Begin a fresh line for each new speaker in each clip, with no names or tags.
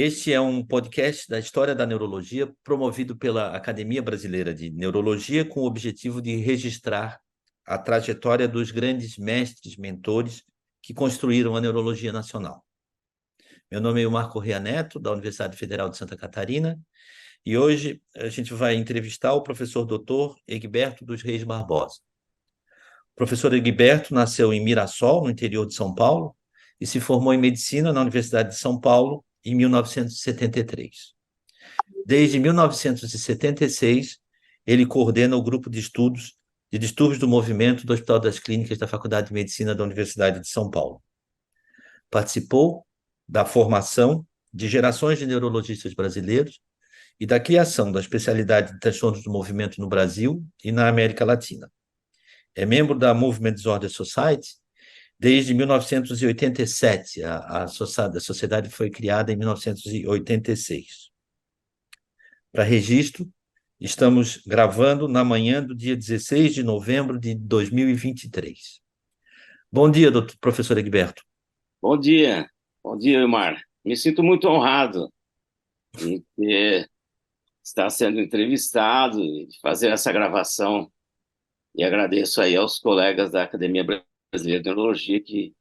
Este é um podcast da história da neurologia promovido pela Academia Brasileira de Neurologia com o objetivo de registrar a trajetória dos grandes mestres, mentores que construíram a neurologia nacional. Meu nome é Marco Corrêa Neto, da Universidade Federal de Santa Catarina, e hoje a gente vai entrevistar o professor doutor Egberto dos Reis Barbosa. O professor Egberto nasceu em Mirassol, no interior de São Paulo, e se formou em medicina na Universidade de São Paulo em 1973. Desde 1976, ele coordena o grupo de estudos de distúrbios do movimento do Hospital das Clínicas da Faculdade de Medicina da Universidade de São Paulo. Participou da formação de gerações de neurologistas brasileiros e da criação da especialidade de transtornos do movimento no Brasil e na América Latina. É membro da Movement Disorder Society desde 1987. A sociedade foi criada em 1986. Para registro, estamos gravando na manhã do dia 16 de novembro de 2023. Bom dia, professor Egberto.
Bom dia, Ilmar. Me sinto muito honrado em estar sendo entrevistado e fazer essa gravação. E agradeço aí aos colegas da Academia Brasileira de Neurologia que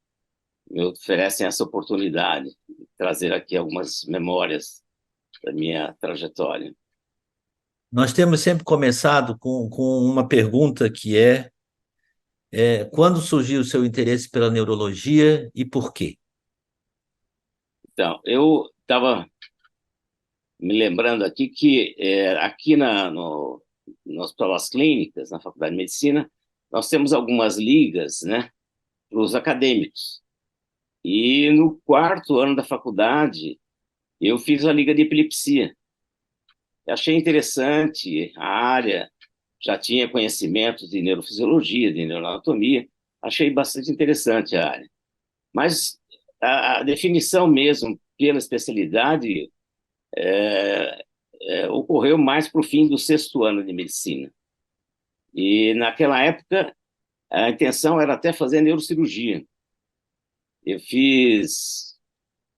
me oferecem essa oportunidade de trazer aqui algumas memórias da minha trajetória.
Nós temos sempre começado com uma pergunta que quando surgiu o seu interesse pela neurologia e por quê?
Então, eu estava me lembrando aqui que aqui no Hospital das Clínicas, na Faculdade de Medicina, nós temos algumas ligas, né, para os acadêmicos. E no quarto ano da faculdade, eu fiz a Liga de Epilepsia. Eu achei interessante a área, já tinha conhecimentos de neurofisiologia, de neuroanatomia, achei bastante interessante a área. Mas a definição mesmo pela especialidade ocorreu mais para o fim do sexto ano de medicina. E naquela época, a intenção era até fazer neurocirurgia. Eu fiz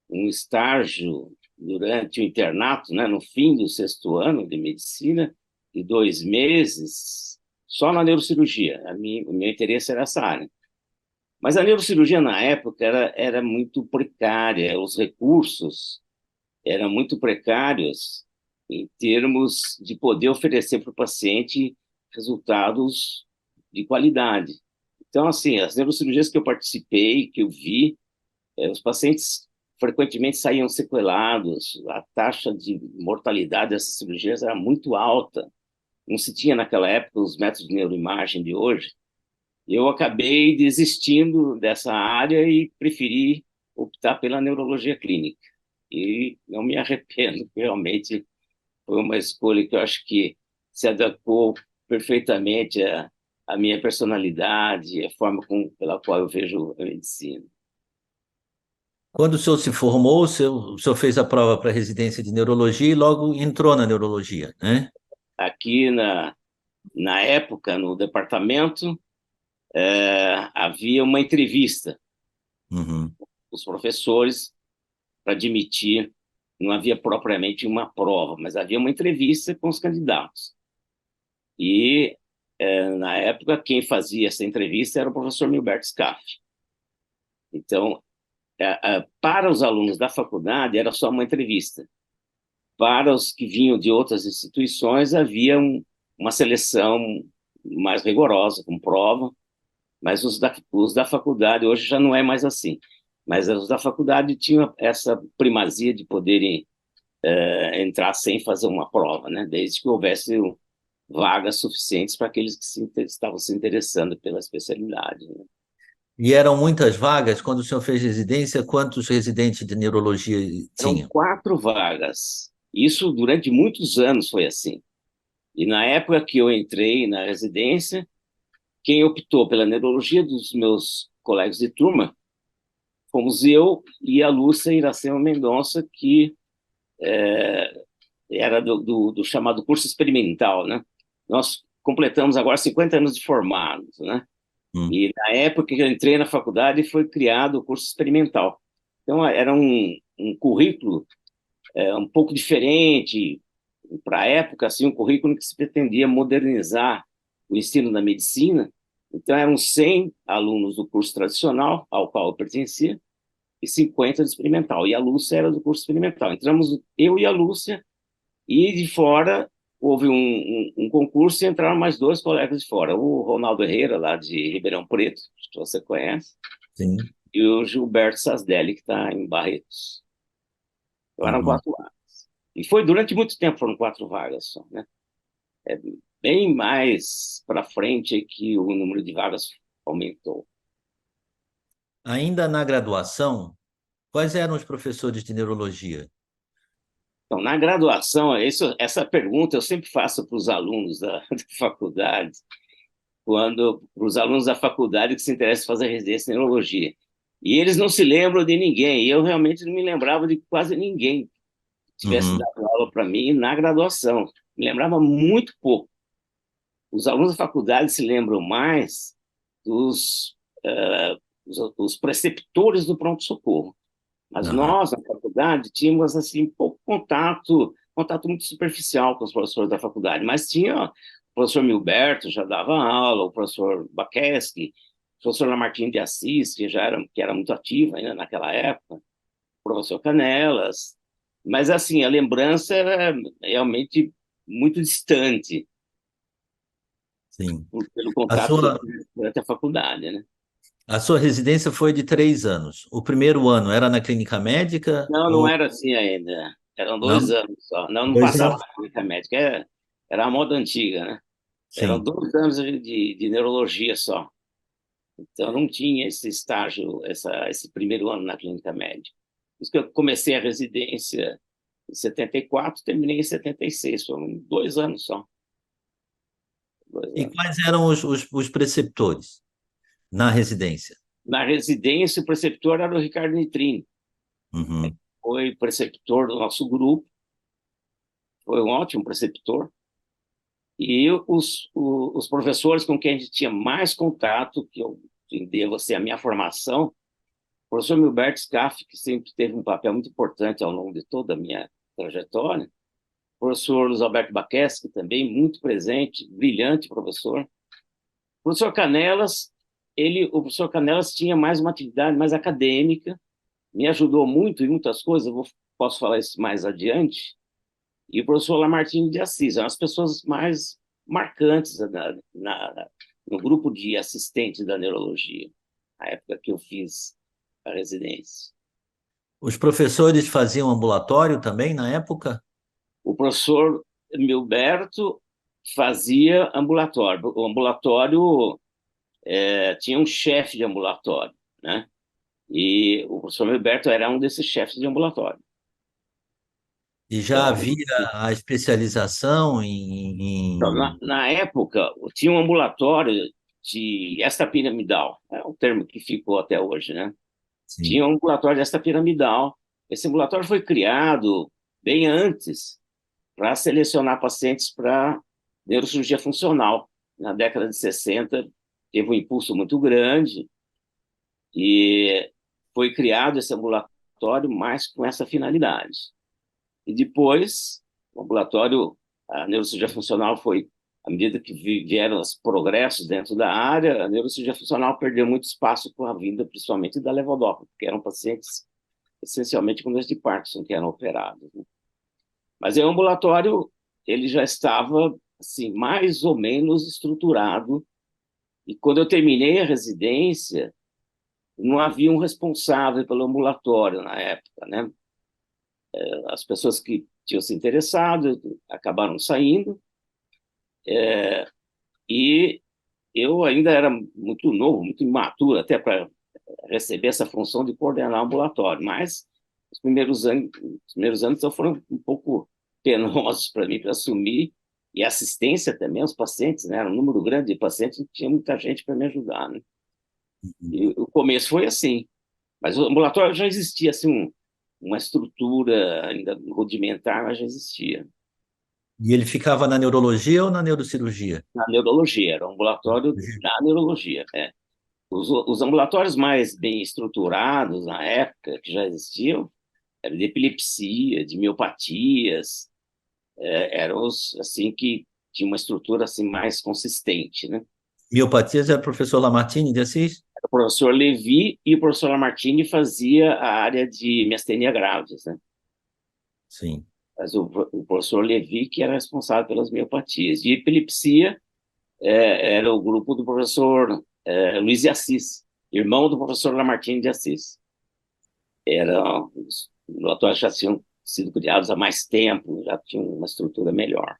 um estágio durante o internato, né, no fim do sexto ano de medicina, de 2 meses, só na neurocirurgia. O meu interesse era essa área. Mas a neurocirurgia, na época, era muito precária, os recursos eram muito precários em termos de poder oferecer para o paciente resultados de qualidade. Então, assim, as neurocirurgias que eu participei, que eu vi, os pacientes frequentemente saíam sequelados, a taxa de mortalidade dessas cirurgias era muito alta, não se tinha naquela época os métodos de neuroimagem de hoje. Eu acabei desistindo dessa área e preferi optar pela neurologia clínica. E não me arrependo, realmente foi uma escolha que eu acho que se adequou perfeitamente à minha personalidade, à forma pela qual eu vejo a medicina.
Quando o senhor se formou, o senhor fez a prova para residência de neurologia e logo entrou na neurologia, né?
Aqui na época, no departamento, havia uma entrevista
Uhum.
com os professores para admitir, não havia propriamente uma prova, mas havia uma entrevista com os candidatos. E, na época, quem fazia essa entrevista era o professor Milberto Scaff. Então, para os alunos da faculdade, era só uma entrevista. Para os que vinham de outras instituições, havia uma seleção mais rigorosa, com prova, mas os da faculdade hoje já não é mais assim. Mas os da faculdade tinham essa primazia de poderem entrar sem fazer uma prova, né? Desde que houvesse vagas suficientes para aqueles que estavam se interessando pela especialidade, né?
E eram muitas vagas, quando o senhor fez residência, quantos residentes de neurologia
Eram
tinham?
4 vagas. Isso durante muitos anos foi assim. E na época que eu entrei na residência, quem optou pela neurologia dos meus colegas de turma fomos eu e a Lúcia Iracema Mendonça, que era do chamado curso experimental, né? Nós completamos agora 50 anos de formados, né?
Hum.
E na época que eu entrei na faculdade foi criado o curso experimental. Então era um currículo um pouco diferente para a época, assim, um currículo que se pretendia modernizar o ensino da medicina. Então, eram 100 alunos do curso tradicional, ao qual eu pertencia, e 50 do experimental. E a Lúcia era do curso experimental. Entramos eu e a Lúcia, e de fora houve um concurso e entraram mais dois colegas de fora. O Ronaldo Herrera, lá de Ribeirão Preto, que você conhece,
Sim.
e o Gilberto Sasdelli, que está em Barretos. Então, eram
Uhum.
4 vagas. E foi durante muito tempo, foram 4 vagas só, né? É bem mais para frente é que o número de vagas aumentou.
Ainda na graduação, quais eram os professores de neurologia?
Então, na graduação, essa pergunta eu sempre faço para os alunos da faculdade, para os alunos da faculdade que se interessam em fazer residência em neurologia. E eles não se lembram de ninguém, e eu realmente não me lembrava de quase ninguém que tivesse
Uhum.
dado aula para mim na graduação. Me lembrava muito pouco. Os alunos da faculdade se lembram mais dos, os preceptores do pronto-socorro. Mas
Aham.
nós, na faculdade, tínhamos assim pouco contato muito superficial com os professores da faculdade, mas tinha o professor Milberto, já dava aula, o professor Baqueschi, o professor Lamartine de Assis, que era muito ativo ainda naquela época, o professor Canelas, mas assim, a lembrança era realmente muito distante
Sim.
pelo
A
contato que eu
sua,
tive durante a faculdade, né?
a sua residência foi de 3 anos. O primeiro ano era na clínica médica
Não, não
ou
era assim ainda. Eram dois
não?
anos só. Não, não
Dois
passava
anos?
na clínica médica. Era a moda antiga, né? Eram
Sim.
2 anos de neurologia só. Então, não tinha esse estágio, esse primeiro ano na clínica médica. Por isso que eu comecei a residência em 74, terminei em 76. Foram 2 anos só. 2
E
anos.
quais eram os preceptores na residência?
Na residência, o preceptor era o Ricardo Nitrini.
Uhum.
Foi preceptor do nosso grupo. Foi um ótimo preceptor. E os professores com quem a gente tinha mais contato, que eu devo ser a minha formação, o professor Milberto Scaff, que sempre teve um papel muito importante ao longo de toda a minha trajetória, o professor Luiz Alberto Baqueschi, também muito presente, brilhante professor. O professor Canelas, o professor Canelas tinha mais uma atividade mais acadêmica, me ajudou muito em muitas coisas, posso falar isso mais adiante, e o professor Lamartine de Assis, são as pessoas mais marcantes no grupo de assistentes da neurologia, na época que eu fiz a residência.
Os professores faziam ambulatório também na época?
O professor Milberto fazia ambulatório. O ambulatório tinha um chefe de ambulatório, né? E o professor Milberto era um desses chefes de ambulatório.
E já
Então,
havia a especialização
Então,
em...
na época, tinha um ambulatório de extrapiramidal, é um termo que ficou até hoje, né?
Sim.
Tinha um ambulatório de extrapiramidal. Esse ambulatório foi criado bem antes para selecionar pacientes para neurocirurgia funcional. Na década de 60, teve um impulso muito grande e foi criado esse ambulatório mais com essa finalidade. E depois, o ambulatório, a neurocirurgia funcional foi, à medida que vieram os progressos dentro da área, a neurocirurgia funcional perdeu muito espaço com a vinda, principalmente da levodopa, porque eram pacientes essencialmente com doença de Parkinson que eram operados, né? Mas o ambulatório, ele já estava, assim, mais ou menos estruturado, e quando eu terminei a residência, não havia um responsável pelo ambulatório na época, né? As pessoas que tinham se interessado acabaram saindo, e eu ainda era muito novo, muito imaturo até para receber essa função de coordenar o ambulatório, mas os primeiros anos então, foram um pouco penosos para mim para assumir, e assistência também aos pacientes, né? Era um número grande de pacientes, não tinha muita gente para me ajudar, né? E o começo foi assim, mas o ambulatório já existia, assim, uma estrutura ainda rudimentar, mas já existia.
E ele ficava na neurologia ou na neurocirurgia?
Na neurologia, era um ambulatório da neurologia, né? Os ambulatórios mais bem estruturados na época, que já existiam, era de epilepsia, de miopatias, eram os assim que tinha uma estrutura assim mais consistente, né?
Miopatias era o professor Lamartine de Assis?
O professor Levi e o professor Lamartine fazia a área de miastenia graves, né?
Sim.
Mas o professor Levi que era responsável pelas miopatias. De epilepsia, era o grupo do professor Luiz de Assis, irmão do professor Lamartine de Assis. Os laboratórios já tinham sido criados há mais tempo, já tinham uma estrutura melhor.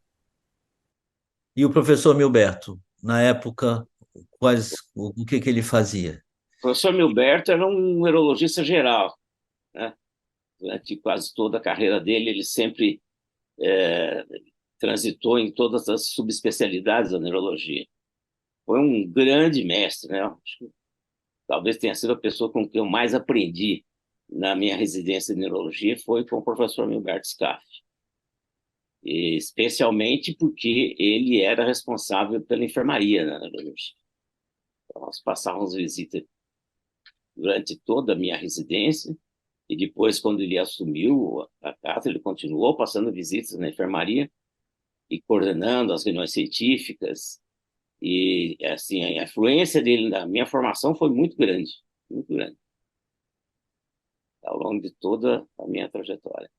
E o professor Milberto, na época, o que que ele fazia?
O professor Milberto era um neurologista geral, né? Durante quase toda a carreira dele, ele sempre é, transitou em todas as subespecialidades da neurologia. Foi um grande mestre, né? Talvez tenha sido a pessoa com quem eu mais aprendi na minha residência de neurologia foi com o professor Milberto Scaff. Especialmente porque ele era responsável pela enfermaria na neurologia. Então, nós passávamos visita durante toda a minha residência e depois, quando ele assumiu a casa, ele continuou passando visitas na enfermaria e coordenando as reuniões científicas. E, assim, a influência dele na minha formação foi muito grande, ao longo de toda a minha trajetória.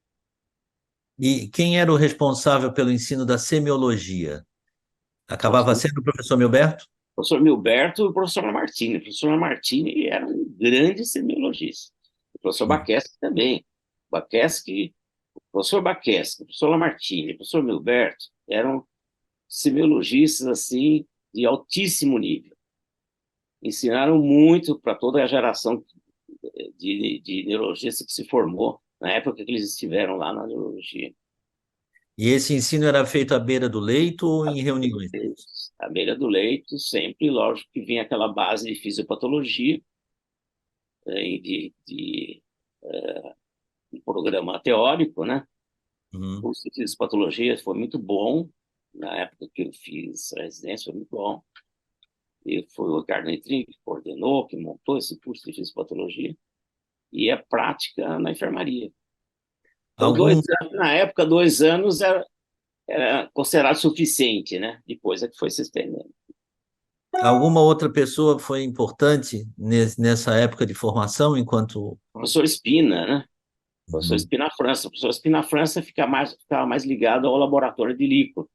E quem era o responsável pelo ensino da semiologia? Acabava
O
sendo o professor Milberto?
professor Milberto e o professor Lamartine. O professor Lamartine era um grande semiologista. O professor
Hum.
Baqueschi também. Baqueschi, o professor Baqueschi, o professor Lamartine, o professor Milberto eram semiologistas assim de altíssimo nível. Ensinaram muito para toda a geração de neurologistas que se formou na época que eles estiveram lá na neurologia.
E esse ensino era feito à beira do leito ou em reuniões?
À beira do leito, sempre, lógico que vinha aquela base de fisiopatologia, de um programa teórico, né? O
Uhum.
curso de fisiopatologia foi muito bom, na época que eu fiz a residência foi muito bom. E foi o Ricardo Netrin que coordenou, que montou esse curso de fisiopatologia, e a prática na enfermaria. Então,
Algum,
na época, 2 anos era considerado suficiente, né? Depois é que foi se estendendo.
alguma outra pessoa foi importante nessa época de formação enquanto.
O professor Espina, né? O professor
Uhum.
Espina França. O professor Espina França ficava mais ligado ao laboratório de líquido,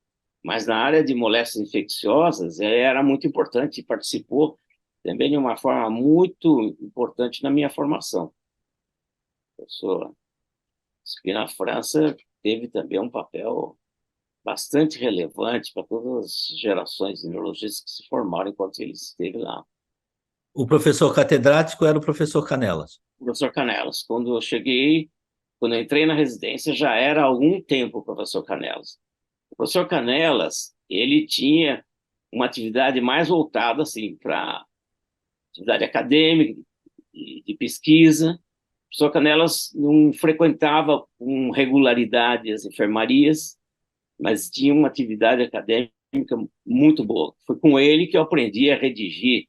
mas na área de moléstias infecciosas era muito importante, participou também de uma forma muito importante na minha formação. O professor Espina França teve também um papel bastante relevante para todas as gerações de neurologistas que se formaram enquanto ele esteve lá.
O professor catedrático era o professor Canelas.
O professor Canelas, quando eu entrei na residência, já era há algum tempo o professor Canelas. O professor Canelas, ele tinha uma atividade mais voltada assim, para atividade acadêmica, de pesquisa. O professor Canelas não frequentava com regularidade as enfermarias, mas tinha uma atividade acadêmica muito boa. Foi com ele que eu aprendi a redigir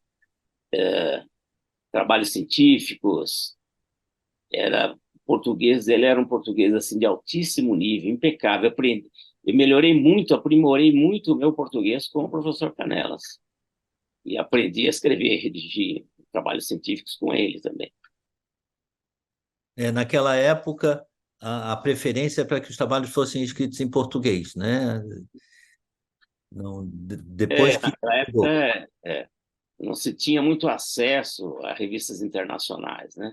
trabalhos científicos. Era português, ele era um português assim de altíssimo nível, impecável. Eu melhorei muito, aprimorei muito o meu português com o professor Canelas. E aprendi a escrever e redigir trabalhos científicos com ele também.
Naquela época, a preferência é para que os trabalhos fossem escritos em português, né? Não, depois que.
Naquela época, não se tinha muito acesso a revistas internacionais, né?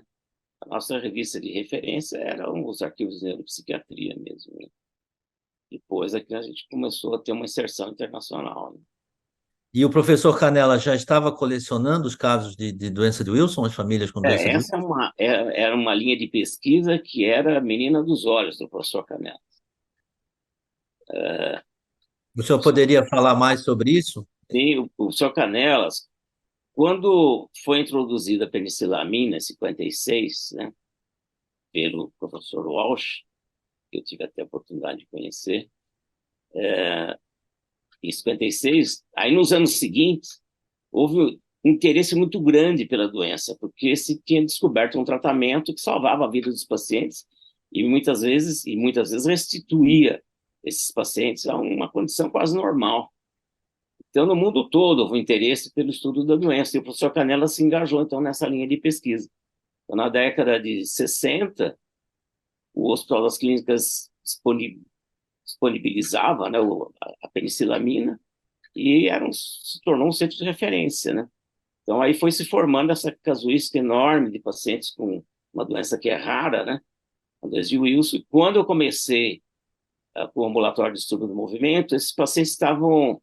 A nossa revista de referência eram os arquivos de neuropsiquiatria mesmo, né? Depois é que a gente começou a ter uma inserção internacional, né?
E o professor Canela já estava colecionando os casos de doença de Wilson, as famílias com doença de Wilson?
Essa era uma linha de pesquisa que era a menina dos olhos do professor Canela.
O senhor poderia falar mais sobre isso?
E o professor Canelas, quando foi introduzida a penicilamina em 56, né, pelo professor Walsh, que eu tive até a oportunidade de conhecer, em 56, aí nos anos seguintes, houve um interesse muito grande pela doença, porque se tinha descoberto um tratamento que salvava a vida dos pacientes e muitas vezes restituía esses pacientes a uma condição quase normal. Então, no mundo todo, houve um interesse pelo estudo da doença, e o professor Canella se engajou, então, nessa linha de pesquisa. Então, na década de 60, o Hospital das Clínicas disponibilizava, né, a penicilamina, e se tornou um centro de referência, né? Então, aí foi se formando essa casuística enorme de pacientes com uma doença que é rara, né? A doença de Wilson. Quando eu comecei com o ambulatório de distúrbio do movimento, esses pacientes estavam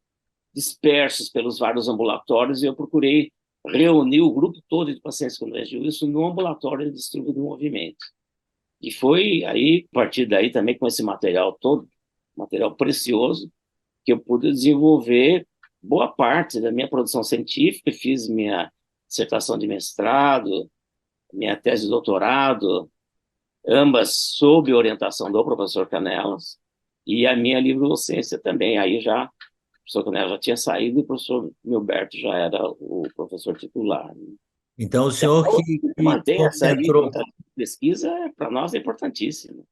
dispersos pelos vários ambulatórios e eu procurei reunir o grupo todo de pacientes com doença de Wilson no ambulatório de distúrbio do movimento. E foi aí, a partir daí também com esse material todo, material precioso, que eu pude desenvolver boa parte da minha produção científica, fiz minha dissertação de mestrado, minha tese de doutorado, ambas sob orientação do professor Canelas, e a minha livro-docência também. Aí já, o professor Canelas já tinha saído e o professor Milberto já era o professor titular.
Então, o senhor que
Manter essa linha
concentrou,
de pesquisa, para nós, é importantíssimo.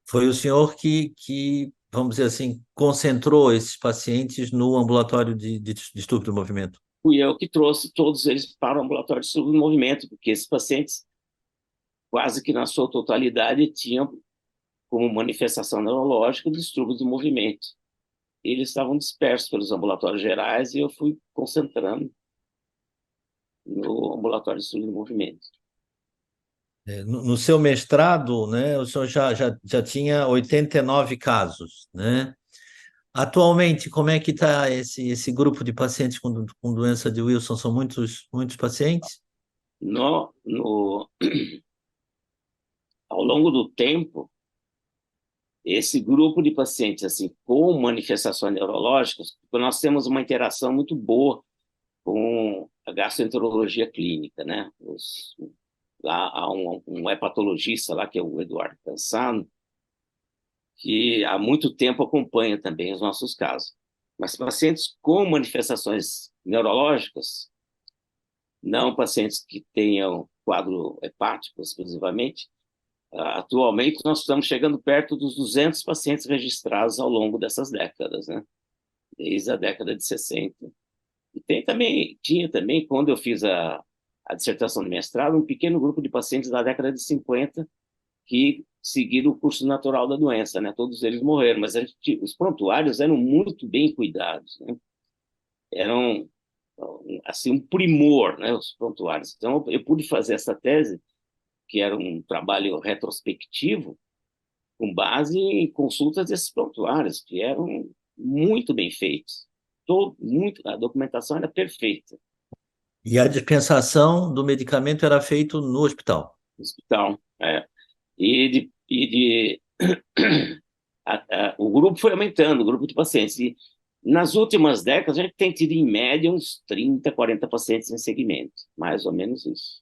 foi o senhor vamos dizer assim, concentrou esses pacientes no ambulatório de distúrbio do movimento.
Fui eu que trouxe todos eles para o ambulatório de distúrbio do movimento, porque esses pacientes, quase que na sua totalidade, tinham como manifestação neurológica distúrbios do movimento. Eles estavam dispersos pelos ambulatórios gerais e eu fui concentrando no ambulatório de distúrbio do movimento.
No seu mestrado, né, o senhor já tinha 89 casos, né? Atualmente, como é que está esse grupo de pacientes com doença de Wilson? São muitos pacientes?
No, no, Ao longo do tempo, esse grupo de pacientes assim com manifestações neurológicas, porque nós temos uma interação muito boa com a gastroenterologia clínica, né? Lá há um hepatologista lá, que é o Eduardo Cansano, que há muito tempo acompanha também os nossos casos. Mas pacientes com manifestações neurológicas, não pacientes que tenham quadro hepático exclusivamente, atualmente nós estamos chegando perto dos 200 pacientes registrados ao longo dessas décadas, né? Desde a década de 60. E tinha também, quando eu fiz a dissertação de mestrado, um pequeno grupo de pacientes da década de 50 que seguiram o curso natural da doença, né? Todos eles morreram, mas os prontuários eram muito bem cuidados, né? Eram, assim, um primor, né, os prontuários. Então, eu pude fazer essa tese, que era um trabalho retrospectivo, com base em consultas desses prontuários, que eram muito bem feitos. A documentação era perfeita.
E a dispensação do medicamento era feito no hospital.
No hospital, o grupo foi aumentando, o grupo de pacientes. E nas últimas décadas, a gente tem tido, em média, uns 30, 40 pacientes em segmento. Mais ou menos isso.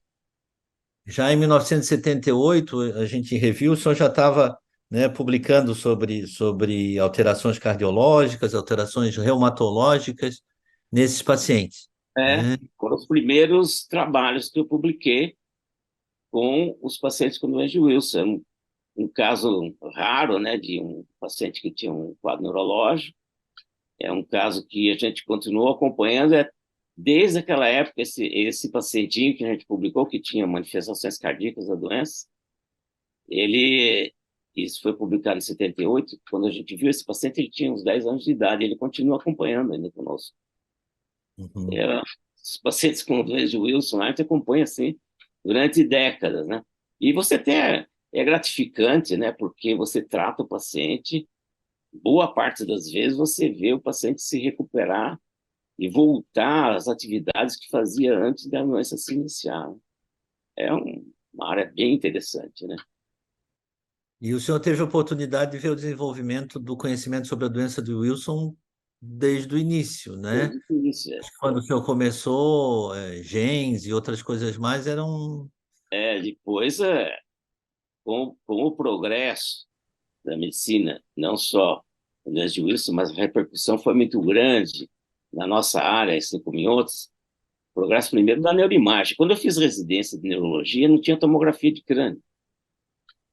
Já em 1978, a gente reviu, o senhor já estava, né, publicando sobre alterações cardiológicas, alterações reumatológicas nesses pacientes, né?
Foram os primeiros trabalhos que eu publiquei com os pacientes com doença de Wilson. Um caso raro, né, de um paciente que tinha um quadro neurológico. É um caso que a gente continuou acompanhando desde aquela época, esse pacientinho que a gente publicou, que tinha manifestações cardíacas da doença. Isso foi publicado em 78. Quando a gente viu esse paciente, ele tinha uns 10 anos de idade. Ele continua acompanhando ainda conosco.
Uhum.
Os pacientes com doença de Wilson, a gente acompanha assim durante décadas, né? E você é gratificante, né? Porque você trata o paciente, boa parte das vezes você vê o paciente se recuperar e voltar às atividades que fazia antes da doença se iniciar. É uma área bem interessante, né?
E o senhor teve a oportunidade de ver o desenvolvimento do conhecimento sobre a doença de Wilson desde o início, né?
Desde o início,
Quando o senhor começou, genes e outras coisas mais eram...
Depois, com o progresso da medicina, não só no doença de Wilson, mas a repercussão foi muito grande na nossa área, assim como em outros. Progresso primeiro da neuroimagem. Quando eu fiz residência de neurologia, não tinha tomografia de crânio.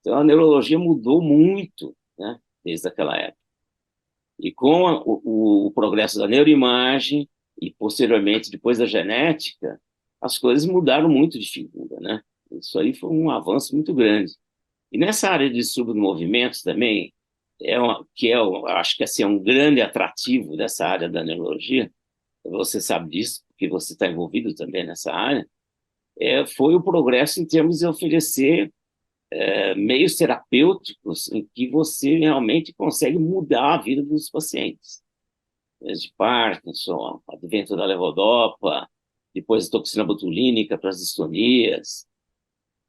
Então, a neurologia mudou muito, né, desde aquela época. E com o progresso da neuroimagem e, posteriormente, depois da genética, as coisas mudaram muito de figura, né? Isso aí foi um avanço muito grande. E nessa área de estudo de movimentos também, eu acho que assim, é um grande atrativo dessa área da neurologia, você sabe disso, porque você está envolvido também nessa área, foi o progresso em termos de oferecer meios terapêuticos em que você realmente consegue mudar a vida dos pacientes. De Parkinson, advento da levodopa, depois a toxina botulínica para as distonias.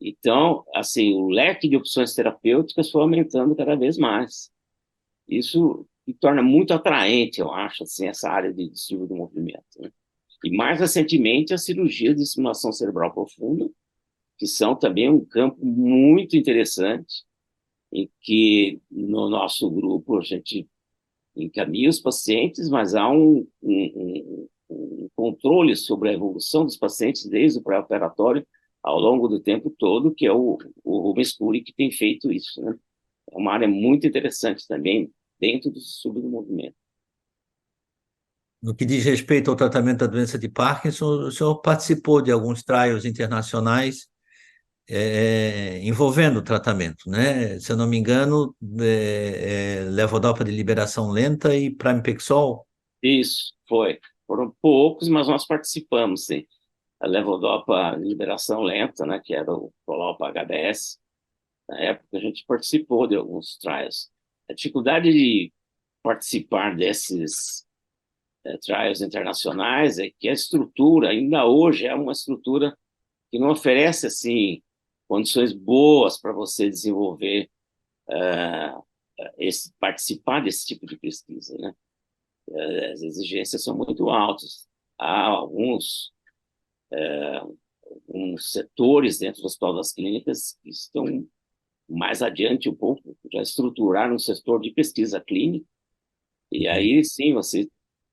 Então, assim, o leque de opções terapêuticas foi aumentando cada vez mais. Isso me torna muito atraente, eu acho, assim, essa área de distúrbio do movimento, né? E mais recentemente, a cirurgia de estimulação cerebral profunda, que são também um campo muito interessante, em que no nosso grupo a gente encaminha os pacientes, mas há um controle sobre a evolução dos pacientes desde o pré-operatório ao longo do tempo todo, que é o Rubens Curi que tem feito isso, né? É uma área muito interessante também dentro do submovimento.
No que diz respeito ao tratamento da doença de Parkinson, o senhor participou de alguns trials internacionais envolvendo o tratamento, né? Se eu não me engano, levodopa de liberação lenta e pramipexol.
Isso, foi. Foram poucos, mas nós participamos, sim. A levodopa liberação lenta, né, que era o Prolopa HDS, na época a gente participou de alguns trials. A dificuldade de participar desses trials internacionais é que a estrutura, ainda hoje, é uma estrutura que não oferece, assim, condições boas para você desenvolver, participar desse tipo de pesquisa, né? As exigências são muito altas. Há alguns setores dentro do Hospital das Clínicas que estão mais adiante um pouco, já estruturaram um setor de pesquisa clínica, e aí sim você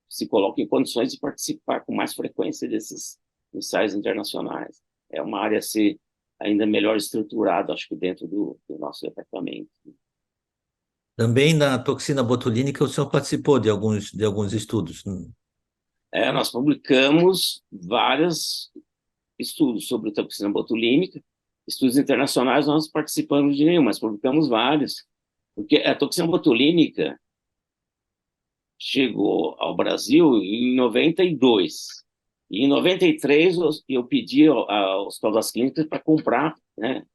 se coloca em condições de participar com mais frequência desses ensaios internacionais. É uma área a ser ainda melhor estruturada, acho que dentro do nosso departamento.
Também na toxina botulínica, o senhor participou de alguns estudos.
Nós publicamos vários estudos sobre toxina botulínica, estudos internacionais nós participamos de nenhum, mas publicamos vários, porque a toxina botulínica chegou ao Brasil em 92. E em 93 eu pedi ao Hospital das Clínicas para comprar, né,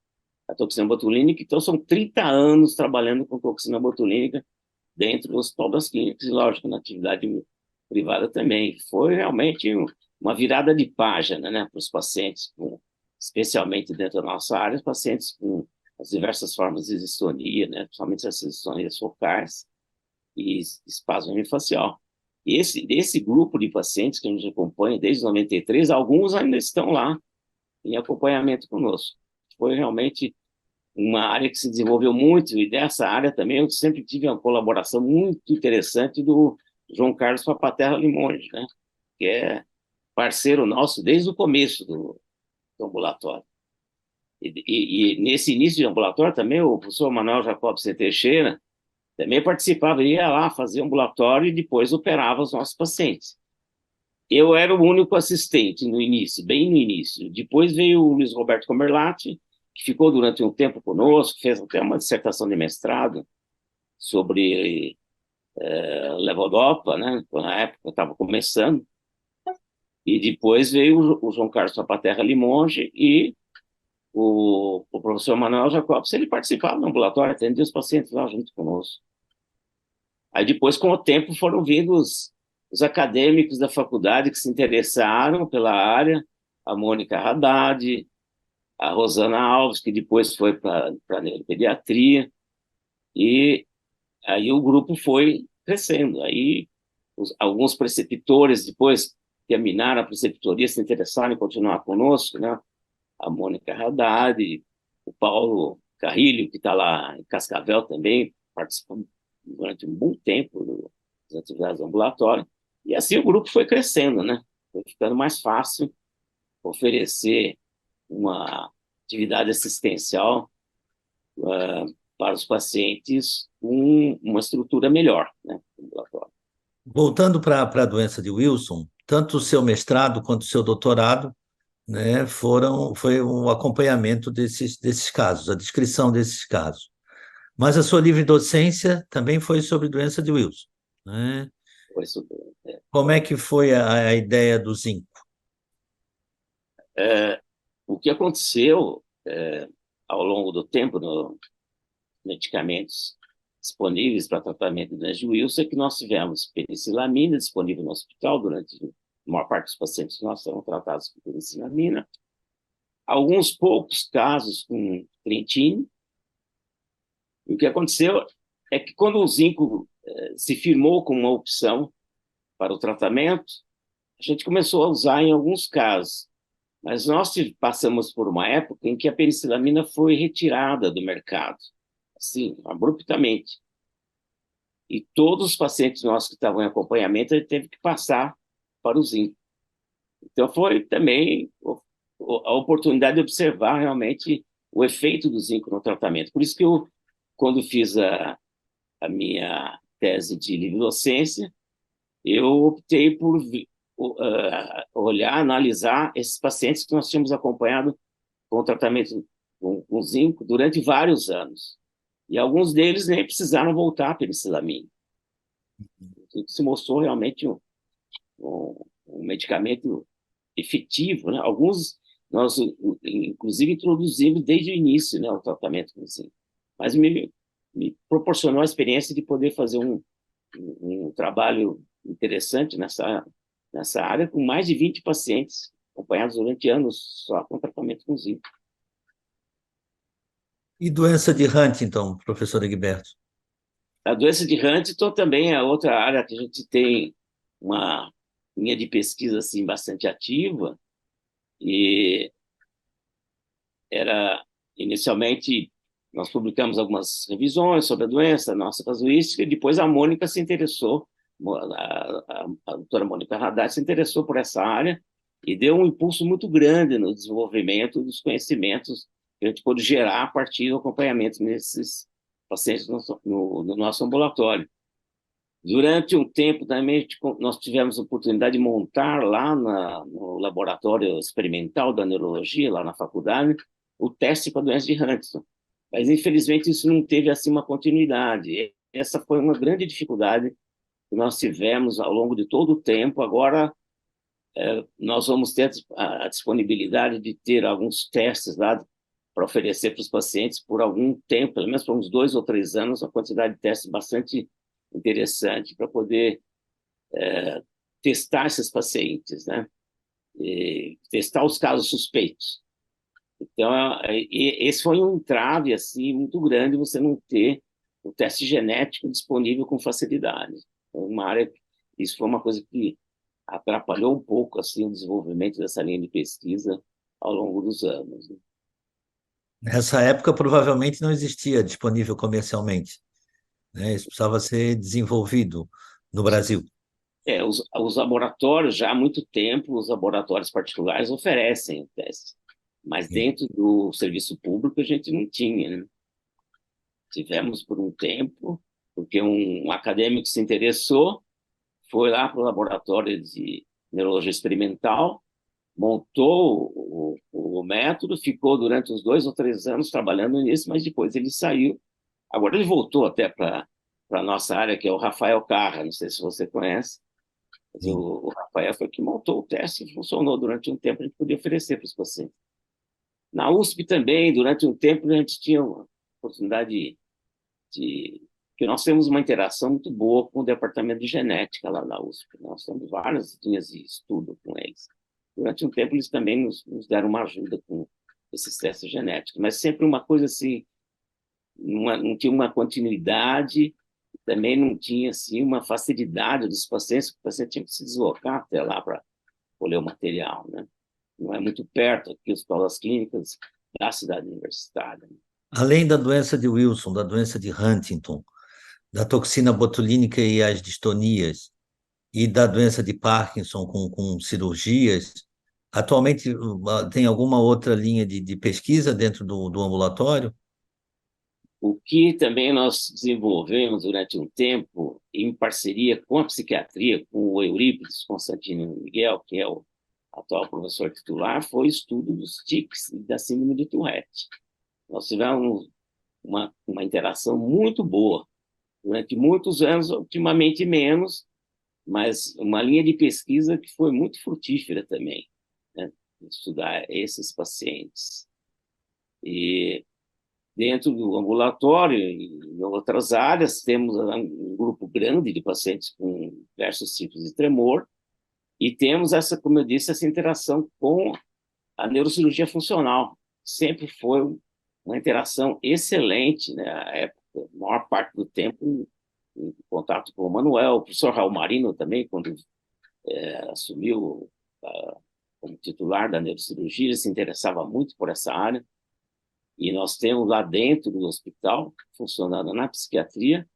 a toxina botulínica. Então são 30 anos trabalhando com toxina botulínica dentro do Hospital das Clínicas e, lógico, na atividade privada também. Foi realmente uma virada de página, né, para os pacientes, especialmente dentro da nossa área, os pacientes com as diversas formas de distonia, né, principalmente as distonias focais e espasmo hemifacial. E esse grupo de pacientes que a gente acompanha desde 93, alguns ainda estão lá em acompanhamento conosco. Foi realmente uma área que se desenvolveu muito, e dessa área também eu sempre tive uma colaboração muito interessante do João Carlos Papaterra Limonge, né? Que é parceiro nosso desde o começo do ambulatório. E nesse início de ambulatório também o professor Manuel Jacob C. Teixeira também participava, ia lá fazer ambulatório e depois operava os nossos pacientes. Eu era o único assistente no início, bem no início. Depois veio o Luiz Roberto Comerlati, que ficou durante um tempo conosco, fez até uma dissertação de mestrado sobre levodopa, né? Na época eu estava começando. E depois veio o João Carlos Sapaterra Limonge e o professor Manuel Jacobs, ele participava do ambulatório, atendia os pacientes lá junto conosco. Aí depois, com o tempo, foram vindo os acadêmicos da faculdade que se interessaram pela área, a Mônica Haddad, a Rosana Alves, que depois foi para a neuropediatria, e aí o grupo foi crescendo. Aí alguns preceptores, depois terminaram a preceptoria, se interessaram em continuar conosco, né? A Mônica Haddad, o Paulo Carrilho, que está lá em Cascavel também, participou durante um bom tempo das atividades ambulatórias. E assim o grupo foi crescendo, né? Foi ficando mais fácil oferecer uma atividade assistencial para os pacientes com uma estrutura melhor, né, ambulatório.
Voltando para a doença de Wilson, tanto o seu mestrado quanto o seu doutorado, né, foi um acompanhamento desses casos, a descrição desses casos. Mas a sua livre docência também foi sobre doença de Wilson, né?
Isso, é,
Como é que foi a ideia do zinco?
o que aconteceu ao longo do tempo nos medicamentos disponíveis para tratamento do doença de Wilson é que nós tivemos penicilamina disponível no hospital durante a maior parte dos pacientes nossos eram tratados com penicilamina, alguns poucos casos com trintine. E o que aconteceu é que quando o zinco se firmou como uma opção para o tratamento, a gente começou a usar em alguns casos. Mas nós passamos por uma época em que a penicilamina foi retirada do mercado, assim, abruptamente. E todos os pacientes nossos que estavam em acompanhamento, ele teve que passar para o zinco. Então, foi também a oportunidade de observar realmente o efeito do zinco no tratamento. Por isso que eu, quando fiz a minha tese de livre docência, eu optei por olhar, analisar esses pacientes que nós tínhamos acompanhado com o tratamento com zinco durante vários anos. E alguns deles nem precisaram voltar à penicilamina. Se mostrou realmente um medicamento efetivo, né? Alguns nós, inclusive, introduzimos desde o início, né, o tratamento com zinco. Mas me proporcionou a experiência de poder fazer um trabalho interessante nessa área, com mais de 20 pacientes acompanhados durante anos só com tratamento com zinco.
E doença de Huntington, professor Egberto?
A doença de Huntington também é outra área que a gente tem uma linha de pesquisa assim, bastante ativa, e era, inicialmente, nós publicamos algumas revisões sobre a doença, a nossa casuística, e depois a Mônica se interessou, a doutora Mônica Haddad se interessou por essa área e deu um impulso muito grande no desenvolvimento dos conhecimentos que a gente pôde gerar a partir do acompanhamento nesses pacientes no nosso ambulatório. Durante um tempo também nós tivemos a oportunidade de montar lá no laboratório experimental da neurologia, lá na faculdade, o teste para a doença de Huntington. Mas, infelizmente, isso não teve assim uma continuidade. Essa foi uma grande dificuldade que nós tivemos ao longo de todo o tempo. Agora, nós vamos ter a disponibilidade de ter alguns testes lá para oferecer para os pacientes por algum tempo, pelo menos por uns 2 ou 3 anos, uma quantidade de testes bastante interessante para poder testar esses pacientes, né? E testar os casos suspeitos. Então, esse foi um entrave assim muito grande, você não ter o teste genético disponível com facilidade. Uma área, isso foi uma coisa que atrapalhou um pouco assim o desenvolvimento dessa linha de pesquisa ao longo dos anos.
Nessa época, provavelmente não existia disponível comercialmente, né? Isso precisava ser desenvolvido no Brasil.
Os laboratórios, já há muito tempo, os laboratórios particulares oferecem o teste, mas
Sim.
dentro do serviço público a gente não tinha, né? Tivemos por um tempo, porque um acadêmico se interessou, foi lá para o laboratório de neurologia experimental, montou o método, ficou durante uns 2 ou 3 anos trabalhando nisso, mas depois ele saiu. Agora ele voltou até para a nossa área, que é o Rafael Carra, não sei se você conhece, mas
Sim.
o Rafael foi que montou o teste e funcionou durante um tempo, a gente podia oferecer para os pacientes. Na USP também, durante um tempo, a gente tinha uma oportunidade que nós temos uma interação muito boa com o departamento de genética lá da USP. Nós temos várias linhas de estudo com eles. Durante um tempo, eles também nos deram uma ajuda com esses testes genéticos, mas sempre uma coisa assim, não tinha uma continuidade, também não tinha assim, uma facilidade dos pacientes, porque o paciente tinha que se deslocar até lá para colher o material, né? Não é muito perto aqui, os hospitais clínicas da cidade universitária.
Além da doença de Wilson, da doença de Huntington, da toxina botulínica e as distonias, e da doença de Parkinson com cirurgias, atualmente tem alguma outra linha de pesquisa dentro do ambulatório?
O que também nós desenvolvemos durante um tempo, em parceria com a psiquiatria, com o Eurípides Constantino Miguel, que é o atual professor titular, foi o estudo dos tics e da síndrome de Tourette. Nós tivemos uma interação muito boa durante muitos anos, ultimamente menos, mas uma linha de pesquisa que foi muito frutífera também, né? Estudar esses pacientes. E dentro do ambulatório e em outras áreas, temos um grupo grande de pacientes com diversos tipos de tremor e temos essa, como eu disse, essa interação com a neurocirurgia funcional. Sempre foi uma interação excelente, né? A época, a maior parte do tempo em contato com o Manuel, o professor Raul Marino também, quando assumiu como titular da neurocirurgia, ele se interessava muito por essa área. E nós temos lá dentro do hospital, funcionando na psiquiatria,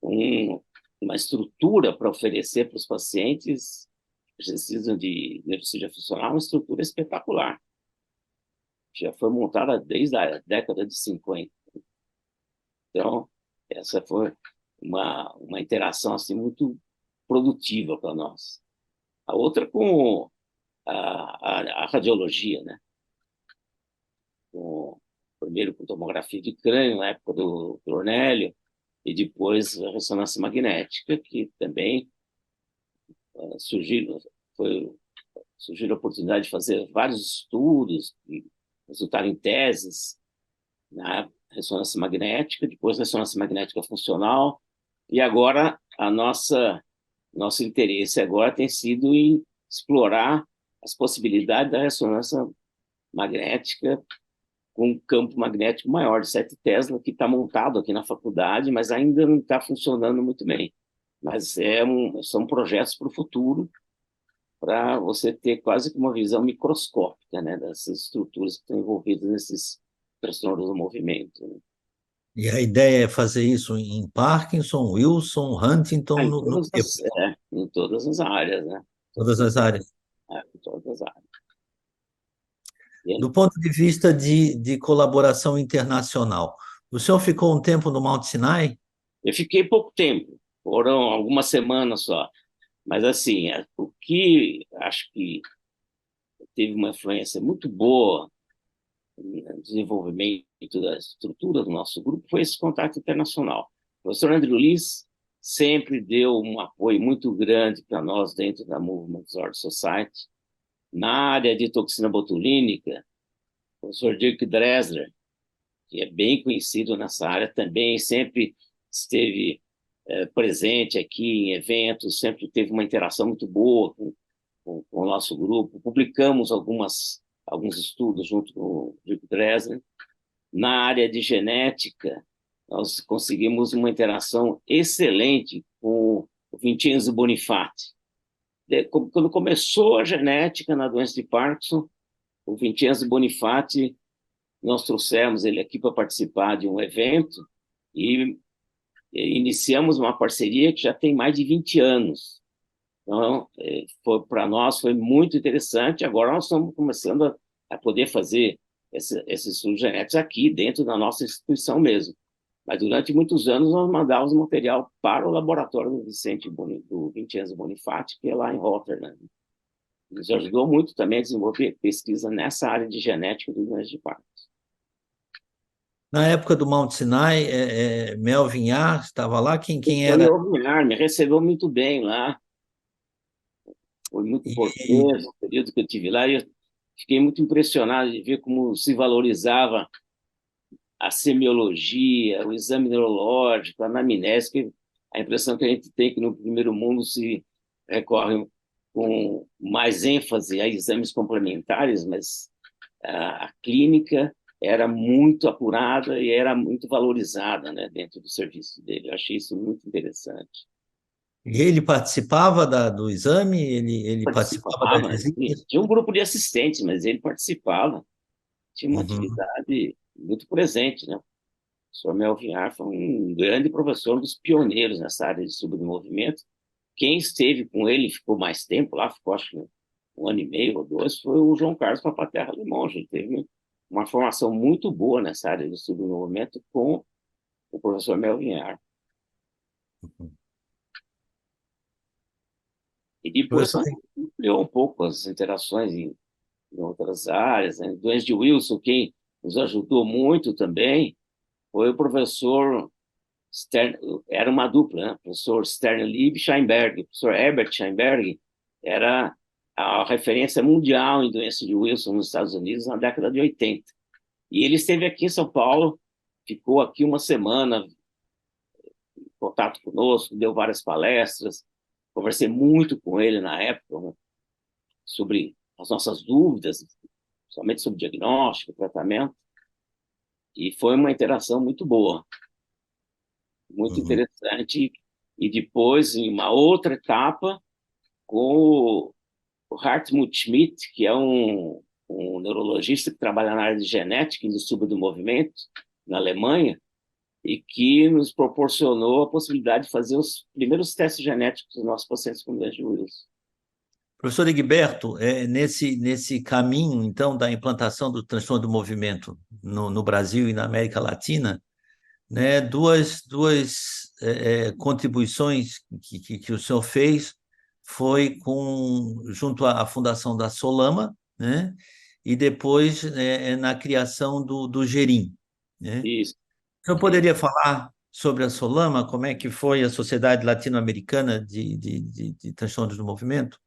uma estrutura para oferecer para os pacientes que precisam de neurocirurgia funcional, uma estrutura espetacular. Já foi montada desde a década de 50. Então, essa foi uma interação assim, muito produtiva para nós. A outra com a radiologia, né? Primeiro com tomografia de crânio, na época do Ornélio, e depois a ressonância magnética, que também surgiu a oportunidade de fazer vários estudos que resultaram em teses na ressonância magnética, depois ressonância magnética funcional, e agora nosso interesse agora tem sido em explorar as possibilidades da ressonância magnética com um campo magnético maior, de 7 Tesla, que está montado aqui na faculdade, mas ainda não está funcionando muito bem. Mas são projetos para o futuro, para você ter quase que uma visão microscópica, né, dessas estruturas que estão envolvidas nesses transtornos do movimento, né?
E a ideia é fazer isso em Parkinson, Wilson, Huntington,
Em todas as áreas, né?
todas as áreas.
Em todas as áreas.
Do ponto de vista de colaboração internacional, o senhor ficou um tempo no Mount Sinai?
Eu fiquei pouco tempo, foram algumas semanas só. Mas, assim, o que acho que teve uma influência muito boa no desenvolvimento da estrutura do nosso grupo foi esse contato internacional. O professor Andrew Liss sempre deu um apoio muito grande para nós dentro da Movement Disorder Society. Na área de toxina botulínica, o professor Dirk Dressler, que é bem conhecido nessa área, também sempre esteve presente aqui em eventos, sempre teve uma interação muito boa com o nosso grupo. Publicamos alguns estudos junto com o Dirk Dressler. Na área de genética, nós conseguimos uma interação excelente com o Vincenzo Bonifati. Quando começou a genética na doença de Parkinson, o Vincenzo Bonifati, nós trouxemos ele aqui para participar de um evento e iniciamos uma parceria que já tem mais de 20 anos. Então, para nós foi muito interessante. Agora nós estamos começando a poder fazer esses estudos genéticos aqui, dentro da nossa instituição mesmo. Mas durante muitos anos nós mandávamos material para o laboratório do Vincenzo Bonifati, que é lá em Rotterdam. Nos ajudou muito também a desenvolver pesquisa nessa área de genética do doença de Parkinson.
Na época do Mount Sinai, Melvin Yar estava lá. Quem era?
Melvin Yar me recebeu muito bem lá. Foi muito importante o período que eu tive lá. E eu fiquei muito impressionado de ver como se valorizava a semiologia, o exame neurológico, a anamnese, que a impressão que a gente tem que no primeiro mundo se recorre com mais ênfase a exames complementares, mas a clínica era muito apurada e era muito valorizada, né, dentro do serviço dele. Eu achei isso muito interessante.
E ele participava do exame? Ele participava das visitas?
Tinha um grupo de assistentes, mas ele participava. Tinha uma atividade muito presente, né? O professor Melvin Yar foi um grande professor, um dos pioneiros nessa área de subdesenvolvimento. Quem esteve com ele, ficou mais tempo lá, ficou acho que 1 ano e meio ou 2, foi o João Carlos Papaterra Limonge. Ele teve uma formação muito boa nessa área de subdesenvolvimento com o professor Melvinhar. E depois
Professor,
ampliou um pouco as interações em outras áreas, né? Doença de Wilson, quem nos ajudou muito também foi o professor Stern, era uma dupla, né? O professor Sternlieb Scheinberg. O professor Herbert Scheinberg era a referência mundial em doença de Wilson nos Estados Unidos na década de 80. E ele esteve aqui em São Paulo, ficou aqui uma semana em contato conosco, deu várias palestras, conversei muito com ele na época, né, sobre as nossas dúvidas, somente sobre diagnóstico, tratamento, e foi uma interação muito boa, muito
uhum.
interessante. E depois, em uma outra etapa, com o Hartmut Schmidt, que é um neurologista que trabalha na área de genética e distúrbio do movimento, na Alemanha, e que nos proporcionou a possibilidade de fazer os primeiros testes genéticos dos nossos pacientes com doença de Wilson.
Professor Egberto, nesse caminho, então, da implantação do transtorno do movimento no Brasil e na América Latina, né, duas contribuições que o senhor fez foi junto à fundação da Solama, né, e depois na criação do Gerim, né?
Isso.
O senhor poderia falar sobre a Solama, como é que foi a Sociedade Latino-Americana de Transtornos do Movimento?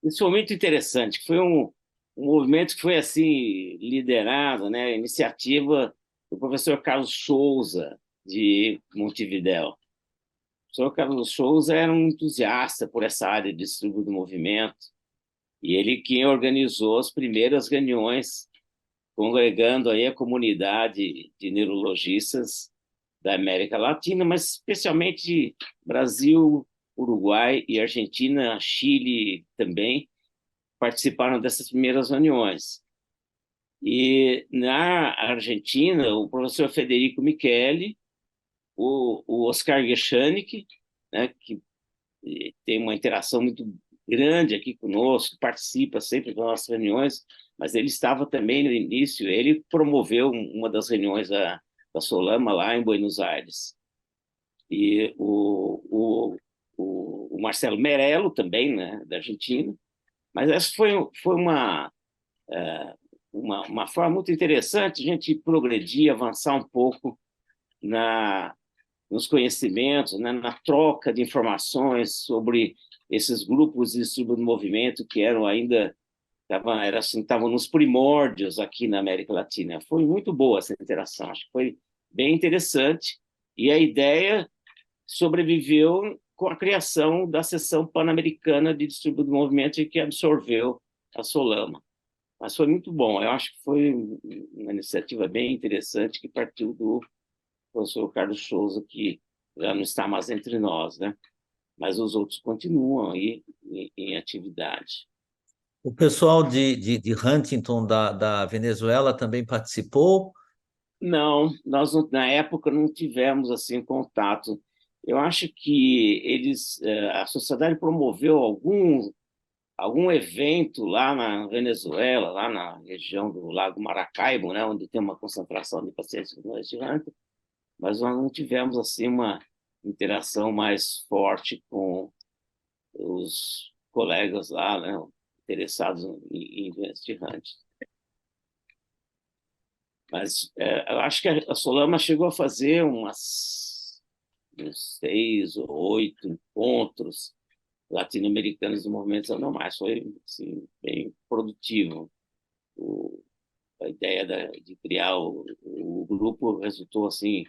Isso foi muito interessante. Foi um movimento que foi assim liderado, né, iniciativa do professor Carlos Souza de Montevidéu. O professor Carlos Souza era um entusiasta por essa área de distúrbio do movimento e ele quem organizou as primeiras reuniões congregando aí a comunidade de neurologistas da América Latina, mas especialmente Brasil, Uruguai e Argentina, Chile também participaram dessas primeiras reuniões. E na Argentina, o professor Federico Micheli, o Oscar Geschanik, né, que tem uma interação muito grande aqui conosco, participa sempre das nossas reuniões, mas ele estava também no início, ele promoveu uma das reuniões da Solama lá em Buenos Aires. E o Marcelo Merello também, né, da Argentina. Mas essa foi uma forma muito interessante a gente progredir, avançar um pouco na, nos conhecimentos, né, na troca de informações sobre esses grupos de estudo do movimento que eram ainda estavam nos primórdios aqui na América Latina. Foi muito boa essa interação, acho que foi bem interessante. E a ideia sobreviveu com a criação da Seção Pan-Americana de Distúrbio do Movimento e que absorveu a Solama. Mas foi muito bom. Eu acho que foi uma iniciativa bem interessante que partiu do professor Carlos Souza, que já não está mais entre nós, né? Mas os outros continuam aí em atividade.
O pessoal de Huntington, da Venezuela, também participou?
Não, nós na época não tivemos assim contato. Eu acho que a sociedade promoveu algum evento lá na Venezuela, lá na região do Lago Maracaibo, né, onde tem uma concentração de pacientes com doença de Huntington, mas nós não tivemos assim uma interação mais forte com os colegas lá, né, interessados em doença de Huntington. Mas eu acho que a Solama chegou a fazer uns 6 ou 8 encontros latino-americanos de movimentos anomais. Foi assim, bem produtivo. A ideia de criar o grupo resultou assim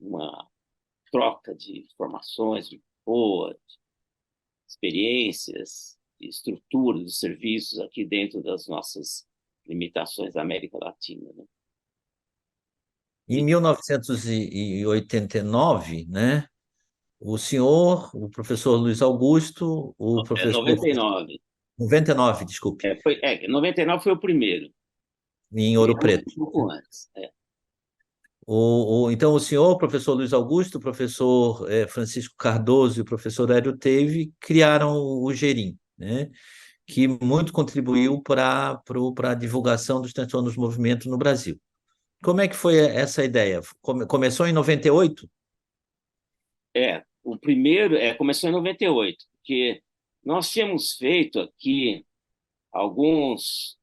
uma troca de informações boas, experiências, de estrutura dos serviços aqui dentro das nossas limitações da América Latina, né?
Em 1989, né, o senhor, o professor Luiz Augusto, o
É
professor
99.
99, desculpe,
99 foi o primeiro.
em
E
Ouro
eu um
Preto.
pouco antes.
Então, o senhor, o professor Luiz Augusto, o professor Francisco Cardoso e o professor Hélio Teve criaram o Gerim, né, que muito contribuiu para a divulgação dos transtornos do movimento no Brasil. Como é que foi essa ideia? Começou em 98?
O primeiro começou em 98, porque nós tínhamos feito aqui alguns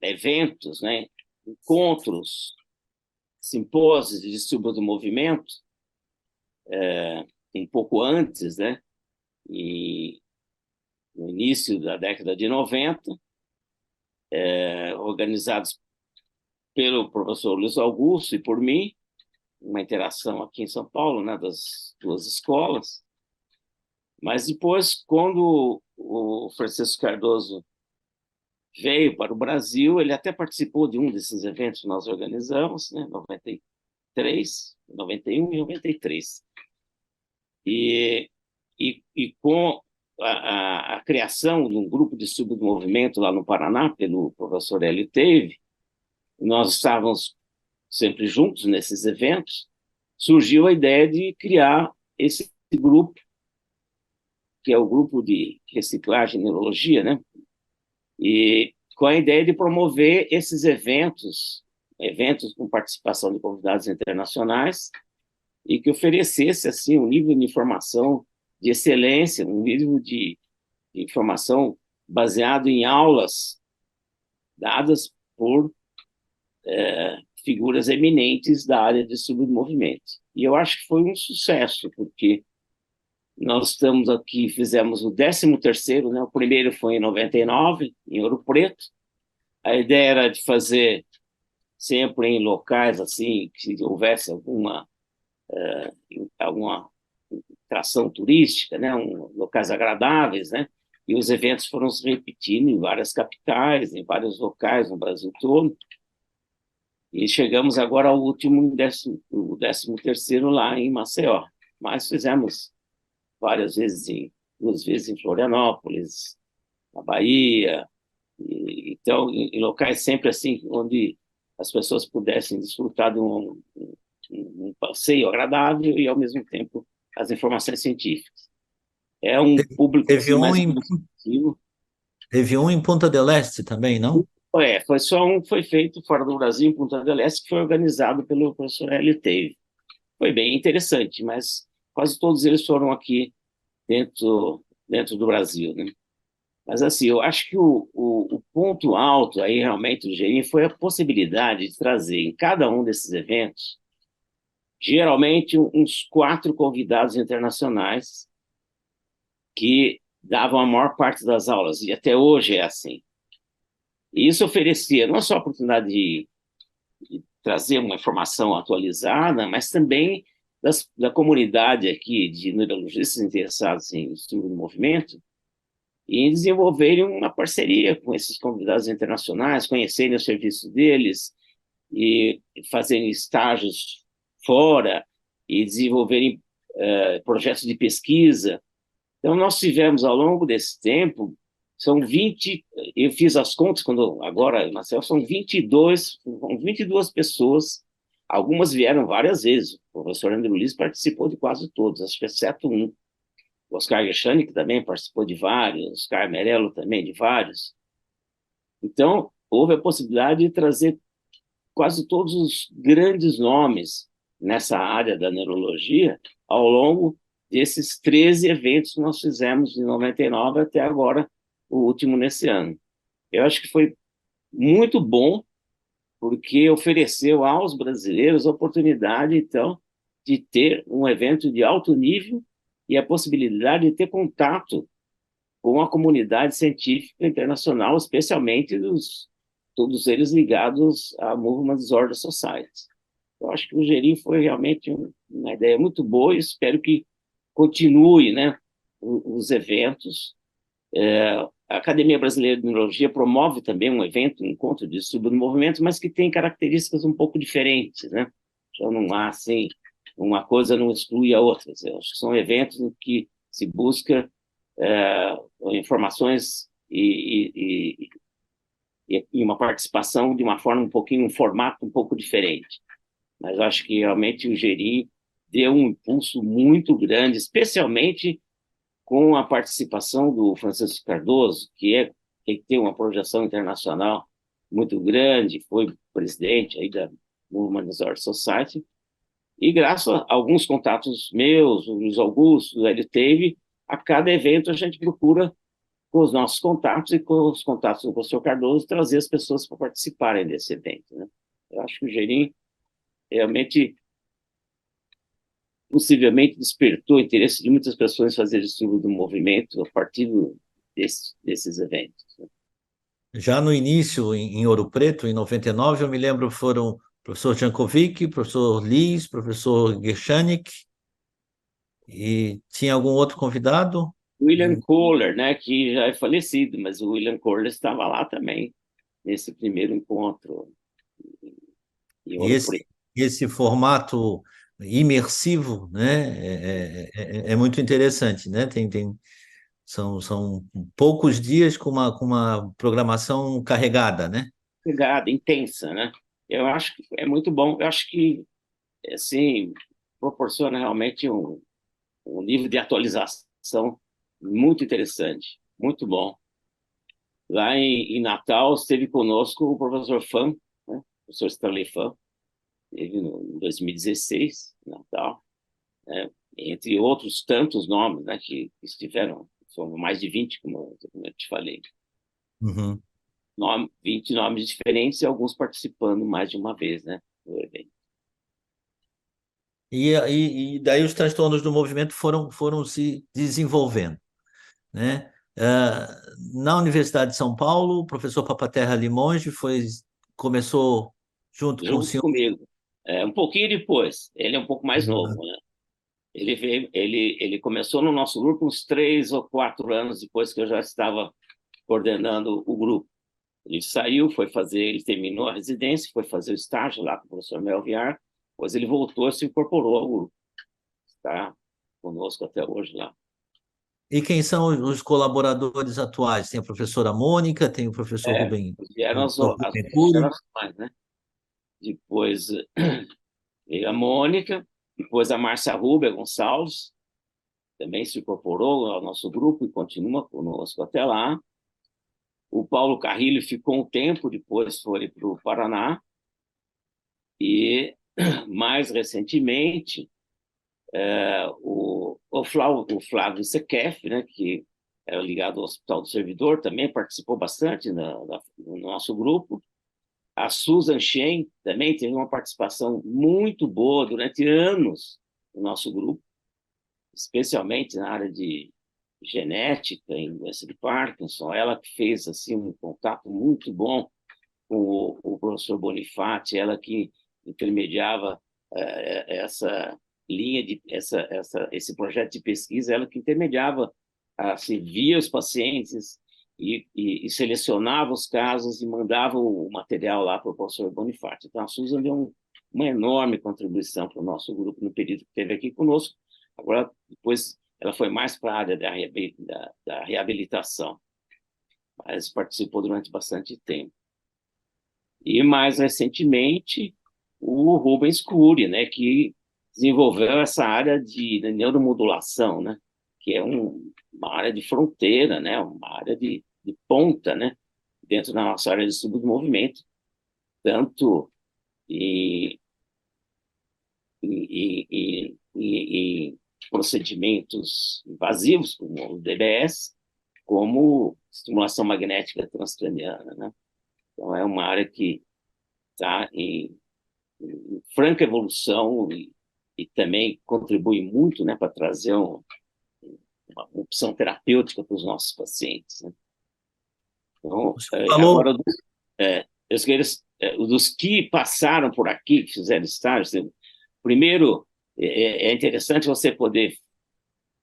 eventos, né, encontros, simpósios de estudo do movimento, um pouco antes, né, e no início da década de 90, organizados pelo professor Luiz Augusto e por mim, uma interação aqui em São Paulo, né, das duas escolas. Mas depois, quando o Francisco Cardoso veio para o Brasil, ele até participou de um desses eventos que nós organizamos, né, 93, 91 e 93. E com a criação de um grupo de estudo do movimento lá no Paraná, pelo professor Hélio Teve, nós estávamos sempre juntos nesses eventos, surgiu a ideia de criar esse grupo, que é o grupo de reciclagem e neurologia, né? E com a ideia de promover esses eventos com participação de convidados internacionais, e que oferecesse assim um nível de informação de excelência, um nível de informação baseado em aulas dadas por figuras eminentes da área de submovimento. E eu acho que foi um sucesso, porque nós estamos aqui, fizemos o 13º, né? O primeiro foi em 99, em Ouro Preto. A ideia era de fazer sempre em locais assim, que houvesse alguma atração turística, né? Locais agradáveis, né? E os eventos foram se repetindo em várias capitais, em vários locais no Brasil todo. E chegamos agora ao último, o 13º lá em Maceió. Mas fizemos várias vezes, 2 vezes em Florianópolis, na Bahia, então em locais sempre assim, onde as pessoas pudessem desfrutar de um passeio agradável e, ao mesmo tempo, as informações científicas. É um público
Teve
assim,
um
mais
em,
iniciativo.
teve um em Punta del Este também, não?
Foi só um que foi feito fora do Brasil, em Punta del Este, que foi organizado pelo professor Hélio Teve. Foi bem interessante, mas quase todos eles foram aqui dentro do Brasil, né? Mas, assim, eu acho que o ponto alto aí, realmente, do GRI foi a possibilidade de trazer em cada um desses eventos, geralmente, uns 4 convidados internacionais que davam a maior parte das aulas, e até hoje é assim. E isso oferecia não só a oportunidade de trazer uma informação atualizada, mas também da comunidade aqui de neurologistas interessados em estudo do movimento, e desenvolverem uma parceria com esses convidados internacionais, conhecerem o serviço deles e fazerem estágios fora e desenvolverem projetos de pesquisa. Então, nós tivemos, ao longo desse tempo, são 20, eu fiz as contas, agora, Marcelo, são 22 pessoas, algumas vieram várias vezes, o professor Andrew Liz participou de quase todos, acho que exceto um, o Oscar Gershani, que também participou de vários, o Oscar Merello também de vários. Então, houve a possibilidade de trazer quase todos os grandes nomes nessa área da neurologia ao longo desses 13 eventos que nós fizemos de 99 até agora, o último nesse ano. Eu acho que foi muito bom, porque ofereceu aos brasileiros a oportunidade, então, de ter um evento de alto nível e a possibilidade de ter contato com a comunidade científica internacional, especialmente todos eles ligados à Movement Disorder Society. Eu acho que o GRI foi realmente uma ideia muito boa e espero que continue, né, os eventos. A Academia Brasileira de Neurologia promove também um evento, um encontro de estudo do movimento, mas que tem características um pouco diferentes, né? Então não há, assim, uma coisa não exclui a outra. Eu acho que são eventos em que se busca informações e uma participação de uma forma um formato um pouco diferente. Mas eu acho que realmente o GRI deu um impulso muito grande, especialmente com a participação do Francisco Cardoso, que tem uma projeção internacional muito grande, foi presidente aí Movement Disorder Society, e graças a alguns contatos meus, o Luiz Augusto, ele teve, a cada evento a gente procura, com os nossos contatos e com os contatos do professor Cardoso, trazer as pessoas para participarem desse evento, né? Eu acho que o Gerim realmente, possivelmente, despertou o interesse de muitas pessoas em fazer estudo do movimento a partir desses eventos, né?
Já no início, em Ouro Preto, em 99, eu me lembro, foram o professor Jankovic, professor Liz, professor Gershanik, e tinha algum outro convidado?
William Kohler, né, que já é falecido, mas o William Kohler estava lá também, nesse primeiro encontro em
E
Ouro Preto.
esse formato imersivo, né, é muito interessante, né? São poucos dias com uma programação carregada, né?
Pegada, intensa, né? Eu acho que é muito bom. Eu acho que, assim, proporciona realmente um nível de atualização muito interessante, muito bom. Lá em Natal, esteve conosco o professor Fan, né? O professor Stanley Fan, esteve em 2016, em Natal, né? Entre outros tantos nomes, né, que estiveram, são mais de 20, como eu te falei.
Uhum.
20 nomes diferentes e alguns participando mais de uma vez, né, do evento.
E daí os transtornos do movimento foram se desenvolvendo, né? Na Universidade de São Paulo, o professor Papaterra Limonge começou junto com o
Junto
senhor.
comigo. Um pouquinho depois, ele é um pouco mais novo, né? Ele começou no nosso grupo uns 3 ou 4 anos depois que eu já estava coordenando o grupo. Ele saiu, ele terminou a residência, foi fazer o estágio lá com o professor Melviar, depois ele voltou e se incorporou ao grupo. Está conosco até hoje lá.
E quem são os colaboradores atuais? Tem a professora Mônica, tem o professor Rubem,
Vieram
professor
as
Rubem Cury.
gerações, né? Depois veio a Mônica, depois a Márcia Rubia Gonçalves, também se incorporou ao nosso grupo e continua conosco até lá. O Paulo Carrilho ficou um tempo, depois foi para o Paraná. E, mais recentemente, o Flávio Sequef, né, que é ligado ao Hospital do Servidor, também participou bastante no nosso grupo. A Susan Shen também teve uma participação muito boa durante anos no nosso grupo, especialmente na área de genética em doença de Parkinson. Ela que fez assim um contato muito bom com o professor Bonifati, ela que intermediava essa linha esse projeto de pesquisa, ela que intermediava, se via os pacientes e selecionava os casos e mandava o material lá para o professor Bonifati. Então, a Susan deu uma enorme contribuição para o nosso grupo no período que esteve aqui conosco. Agora, depois, ela foi mais para a área da reabilitação, mas participou durante bastante tempo. E, mais recentemente, o Rubens Cury, né, que desenvolveu essa área de neuromodulação, né, que é uma área de fronteira, né, uma área de ponta, né, dentro da nossa área de estudo do movimento, tanto em, em procedimentos invasivos, como o DBS, como estimulação magnética transcraniana, né? Então, é uma área que está em franca evolução e também contribui muito, né, para trazer uma opção terapêutica para os nossos pacientes, né? Então,
O senhor falou,
agora, dos que passaram por aqui, que fizeram estágio, primeiro, é interessante você poder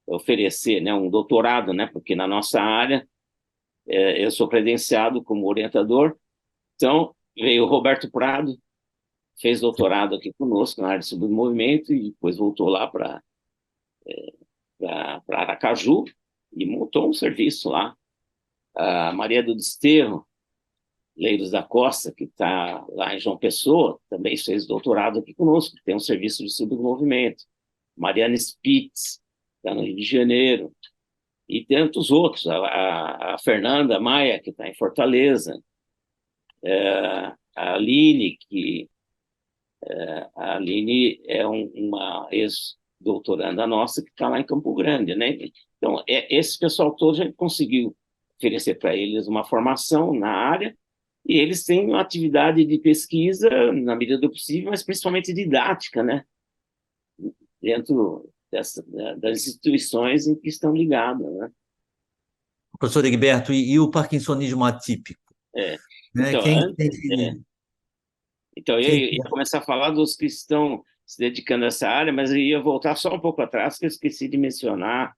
oferecer, né, um doutorado, né, porque na nossa área, eu sou credenciado como orientador, então veio o Roberto Prado, fez doutorado aqui conosco na área de submovimento e depois voltou lá para Aracaju e montou um serviço lá. A Maria do Desterro, Leiros da Costa, que está lá em João Pessoa, também fez doutorado aqui conosco, tem um serviço de submovimento. Mariana Spitz, está no Rio de Janeiro, e tantos outros. A Fernanda Maia, que está em Fortaleza, a Aline, que A Aline é uma ex-doutoranda nossa que está lá em Campo Grande, né? Então, esse pessoal todo já conseguiu oferecer para eles uma formação na área e eles têm uma atividade de pesquisa na medida do possível, mas principalmente didática, né? Dentro das instituições em que estão ligadas, né?
Professor Egberto, e o parkinsonismo atípico?
É.
Né?
Então,
Quem
antes, então, eu
quem...
ia começar a falar dos que estão se dedicando a essa área, mas eu ia voltar só um pouco atrás, que eu esqueci de mencionar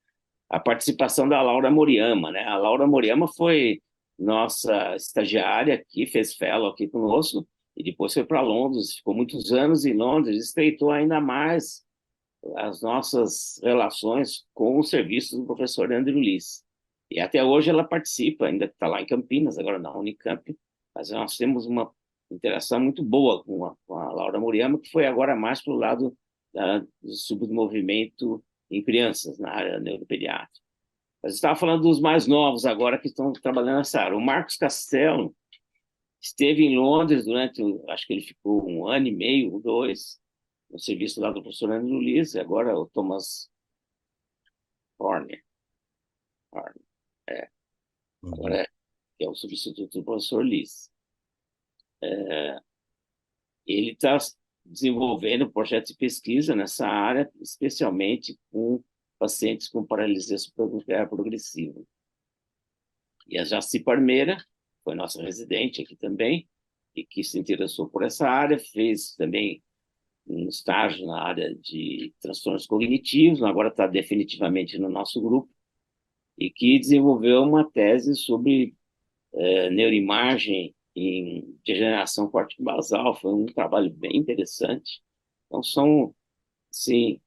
a participação da Laura Moriyama, né? A Laura Moriyama foi nossa estagiária aqui, fez fellow aqui conosco, e depois foi para Londres, ficou muitos anos em Londres, estreitou ainda mais as nossas relações com o serviço do professor Andrew Liss. E até hoje ela participa, ainda está lá em Campinas, agora na Unicamp, mas nós temos uma interação muito boa com a Laura Moriyama, que foi agora mais para o lado do subdesenvolvimento em crianças, na área neuropediátrica. Mas estava falando dos mais novos agora que estão trabalhando nessa área. O Marcos Castelo esteve em Londres durante, acho que ele ficou 1 ano e meio, 2, no serviço lá do professor Andrew Liss, e agora o Thomas Horner, é,
Uhum.
agora é o substituto do professor Liss. Ele está desenvolvendo projetos de pesquisa nessa área, especialmente com pacientes com paralisia supranuclear progressiva. E a Jaci Parmeira foi nossa residente aqui também, e que se interessou por essa área, fez também um estágio na área de transtornos cognitivos, agora está definitivamente no nosso grupo, e que desenvolveu uma tese sobre neuroimagem em degeneração cortico-basal. Foi um trabalho bem interessante. Então, são, sim,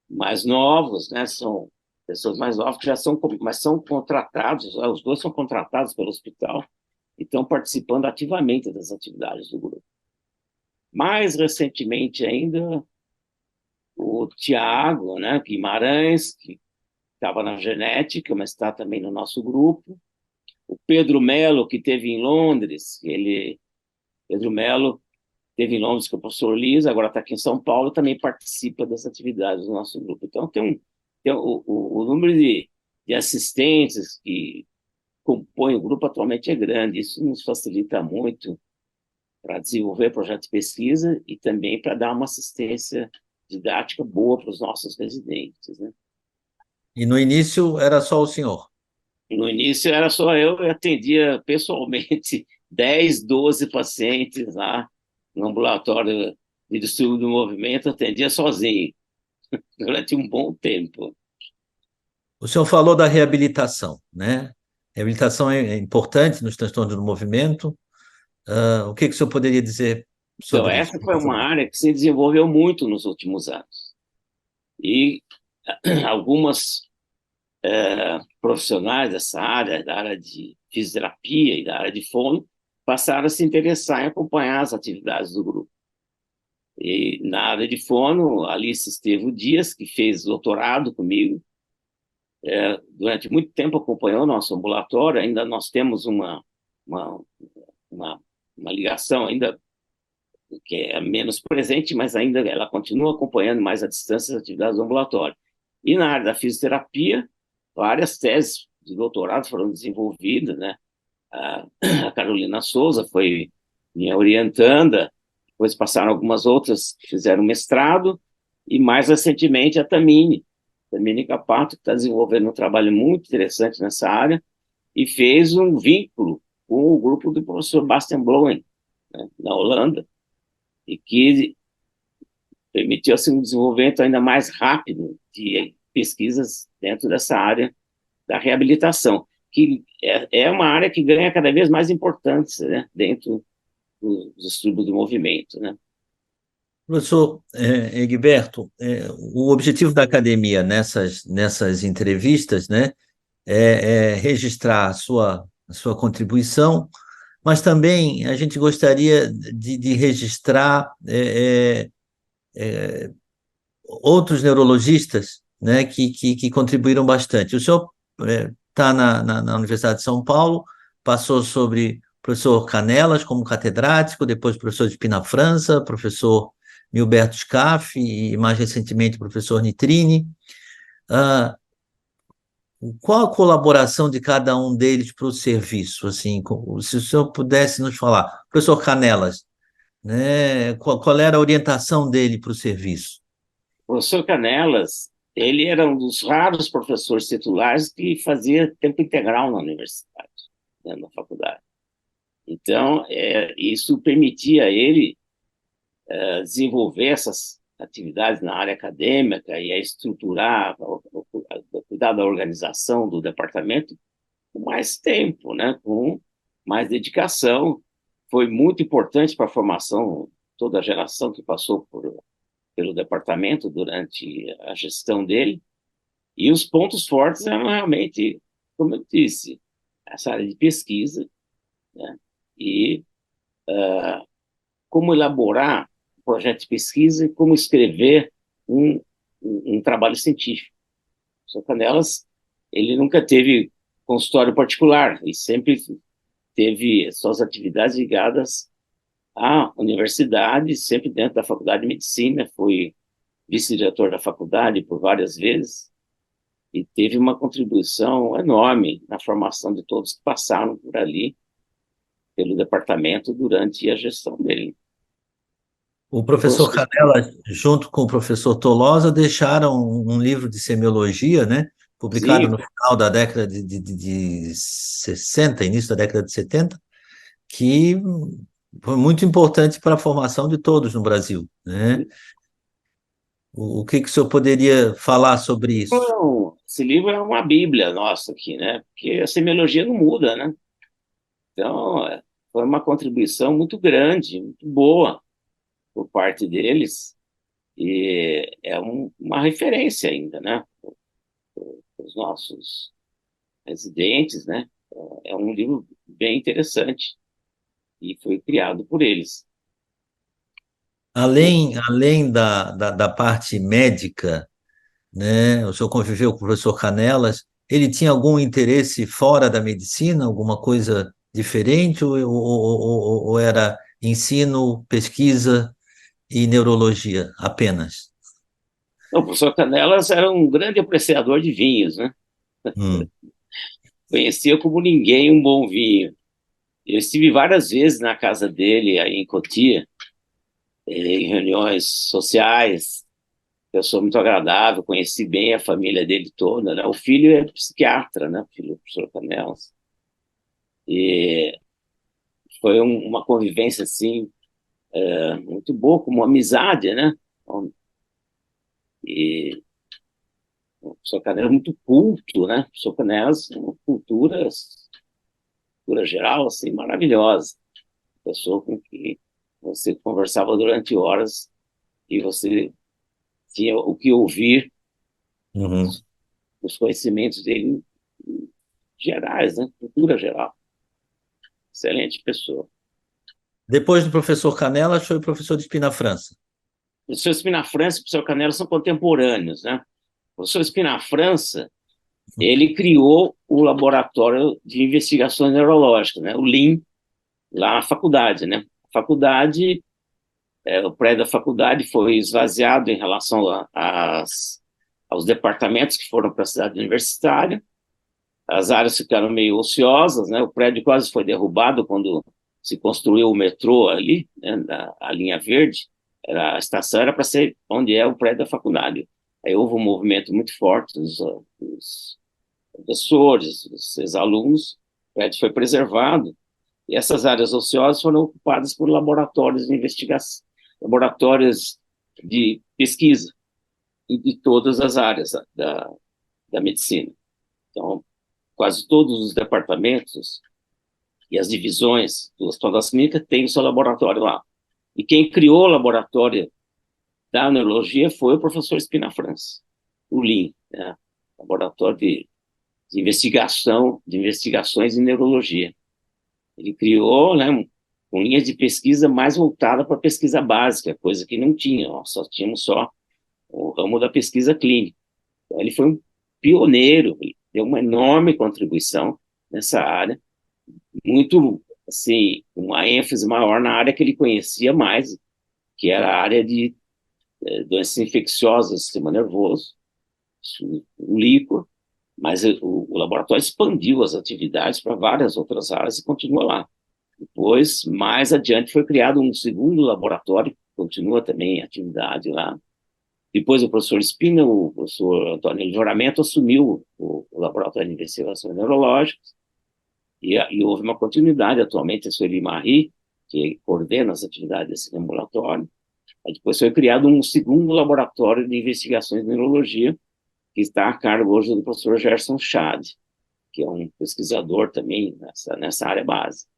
mais novos, né? São pessoas mais novas que já são, mas são contratados, os dois são contratados pelo hospital e estão participando ativamente das atividades do grupo. Mais recentemente ainda, o Tiago, né, Guimarães, que estava na genética, mas está também no nosso grupo. O Pedro Melo, que teve em Londres, Pedro Melo teve em Londres com o professor Liz, agora está aqui em São Paulo, também participa das atividades do nosso grupo. Então, tem o número de assistentes que compõem o grupo atualmente é grande. Isso nos facilita muito para desenvolver projetos de pesquisa e também para dar uma assistência didática boa para os nossos residentes, né?
E no início era só o senhor.
No início era só eu atendia pessoalmente 10, 12 pacientes lá no ambulatório de distúrbio do movimento, atendia sozinho durante um bom tempo.
O senhor falou da reabilitação, né? Reabilitação é importante nos transtornos do movimento. O que que o senhor poderia dizer
Então,
sobre isso,
essa
por
foi uma
favor?
área que se desenvolveu muito nos últimos anos. E algumas profissionais dessa área, da área de fisioterapia e da área de fono, passaram a se interessar em acompanhar as atividades do grupo. E na área de fono, Alice Estevo Dias, que fez doutorado comigo, durante muito tempo acompanhou nosso ambulatório, ainda nós temos uma, uma, uma ligação ainda que é menos presente, mas ainda ela continua acompanhando mais à distância as atividades do ambulatório. E na área da fisioterapia, várias teses de doutorado foram desenvolvidas, né? A Carolina Souza foi minha orientanda, depois passaram algumas outras que fizeram mestrado, e mais recentemente a Tamini Capato, que está desenvolvendo um trabalho muito interessante nessa área, e fez um vínculo com o grupo do professor Bastian Bloem, né, na Holanda, e que permitiu assim, um desenvolvimento ainda mais rápido de pesquisas dentro dessa área da reabilitação, que é uma área que ganha cada vez mais importância, né, dentro dos estudos do movimento, né?
Professor Egberto, o objetivo da academia nessas entrevistas, né, é registrar a sua contribuição, mas também a gente gostaria de registrar outros neurologistas, né, que contribuíram bastante. O senhor está na Universidade de São Paulo, passou sobre o professor Canelas como catedrático, depois professor de Pina França, professor Milberto Scaff e, mais recentemente, o professor Nitrini. Ah, qual a colaboração de cada um deles para o serviço? Assim, se o senhor pudesse nos falar. Professor Canelas, né, qual era a orientação dele para o serviço?
O professor Canelas, ele era um dos raros professores titulares que fazia tempo integral na universidade, né, na faculdade. Então, isso permitia a ele desenvolver essas atividades na área acadêmica e a estruturar, cuidar da organização do departamento com mais tempo, né, com mais dedicação. Foi muito importante para a formação de toda a geração que passou pelo departamento durante a gestão dele. E os pontos fortes eram realmente, como eu disse, essa área de pesquisa, né, e como elaborar um projeto de pesquisa e como escrever um trabalho científico. O Sr. Canelas, ele nunca teve consultório particular e sempre teve suas atividades ligadas à universidade, sempre dentro da Faculdade de Medicina, foi vice-diretor da faculdade por várias vezes e teve uma contribuição enorme na formação de todos que passaram por ali, pelo departamento, durante a gestão dele.
O professor Canella, junto com o professor Tolosa, deixaram um livro de semiologia, né, publicado
Sim,
no final da década de 60, início da década de 70, que foi muito importante para a formação de todos no Brasil, né? O que que o senhor poderia falar sobre isso?
bom, esse livro é uma bíblia nossa aqui, né? Porque a semiologia não muda, né? Então, foi uma contribuição muito grande, muito boa por parte deles e é uma referência ainda, né? Para os nossos residentes, né? É um livro bem interessante e foi criado por eles.
Além da parte médica, né? O senhor conviveu com o professor Canelas, ele tinha algum interesse fora da medicina, alguma coisa diferente, ou era ensino, pesquisa e neurologia apenas?
O professor Canelas era um grande apreciador de vinhos, né?
Hum,
Conhecia como ninguém um bom vinho. Eu estive várias vezes na casa dele, aí em Cotia, em reuniões sociais, pessoa muito agradável, conheci bem a família dele toda, né? O filho é psiquiatra, né? O filho do professor Canelas. E foi uma convivência, assim, muito boa, como uma amizade, né? E o professor Canelas é muito culto, né? O professor Canelas é uma cultura geral, assim, maravilhosa. Pessoa com que você conversava durante horas e você tinha o que ouvir,
uhum.
os conhecimentos dele gerais, né? Cultura geral. Excelente pessoa.
Depois do professor Canelas, foi o professor de Espina França.
O professor Spinafrança e o professor Canela são contemporâneos, né? O professor Spinafrança, ele criou o laboratório de investigações neurológicas, né? O LIM, lá na faculdade, né? A faculdade, o prédio da faculdade foi esvaziado em relação aos departamentos que foram para a cidade universitária. As áreas ficaram meio ociosas, né? O prédio quase foi derrubado quando se construiu o metrô ali, né? A linha verde. A estação era para ser onde é o prédio da faculdade. Aí houve um movimento muito forte dos professores, dos ex-alunos, o prédio foi preservado, e essas áreas ociosas foram ocupadas por laboratórios de investigação, laboratórios de pesquisa, de todas as áreas da medicina. Então, quase todos os departamentos e as divisões do Hospital das Clínicas têm o seu laboratório lá. E quem criou o laboratório da neurologia foi o professor Espina França, o LIM, né? Laboratório de investigação, de investigações em neurologia. Ele criou, né, com linhas de pesquisa mais voltada para a pesquisa básica, coisa que não tinha, nós só tínhamos só o ramo da pesquisa clínica. Então, ele foi um pioneiro, ele deu uma enorme contribuição nessa área, muito, assim, uma ênfase maior na área que ele conhecia mais, que era a área de doenças infecciosas do sistema nervoso, um líquor, mas o laboratório expandiu as atividades para várias outras áreas e continua lá. Depois, mais adiante, foi criado um segundo laboratório, que continua também em atividade lá. Depois, o professor Espina, o professor Antônio Livramento assumiu o laboratório de investigações neurológicas e houve uma continuidade. Atualmente, a Sueli Marie, que coordena as atividades desse ambulatório. Aí depois foi criado um segundo laboratório de investigações de neurologia, que está a cargo hoje do professor Gerson Schad, que é um pesquisador também nessa área básica.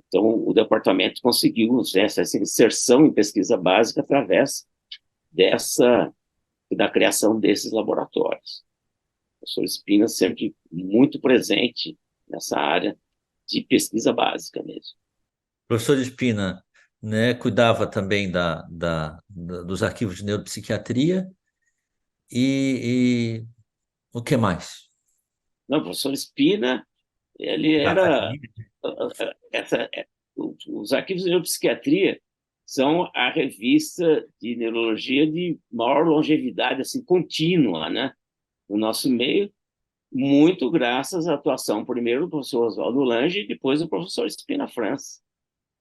Então, o departamento conseguiu essa inserção em pesquisa básica através da criação desses laboratórios. O professor Espina sempre muito presente nessa área de pesquisa básica mesmo.
Professor Espina, né, cuidava também dos arquivos de neuropsiquiatria e o que mais?
Não, o professor Espina, ele
Da
era...
academia?
Essa, os arquivos de neuropsiquiatria são a revista de neurologia de maior longevidade, assim, contínua, né, no nosso meio, muito graças à atuação, primeiro, do professor Oswaldo Lange e depois do professor Espina França.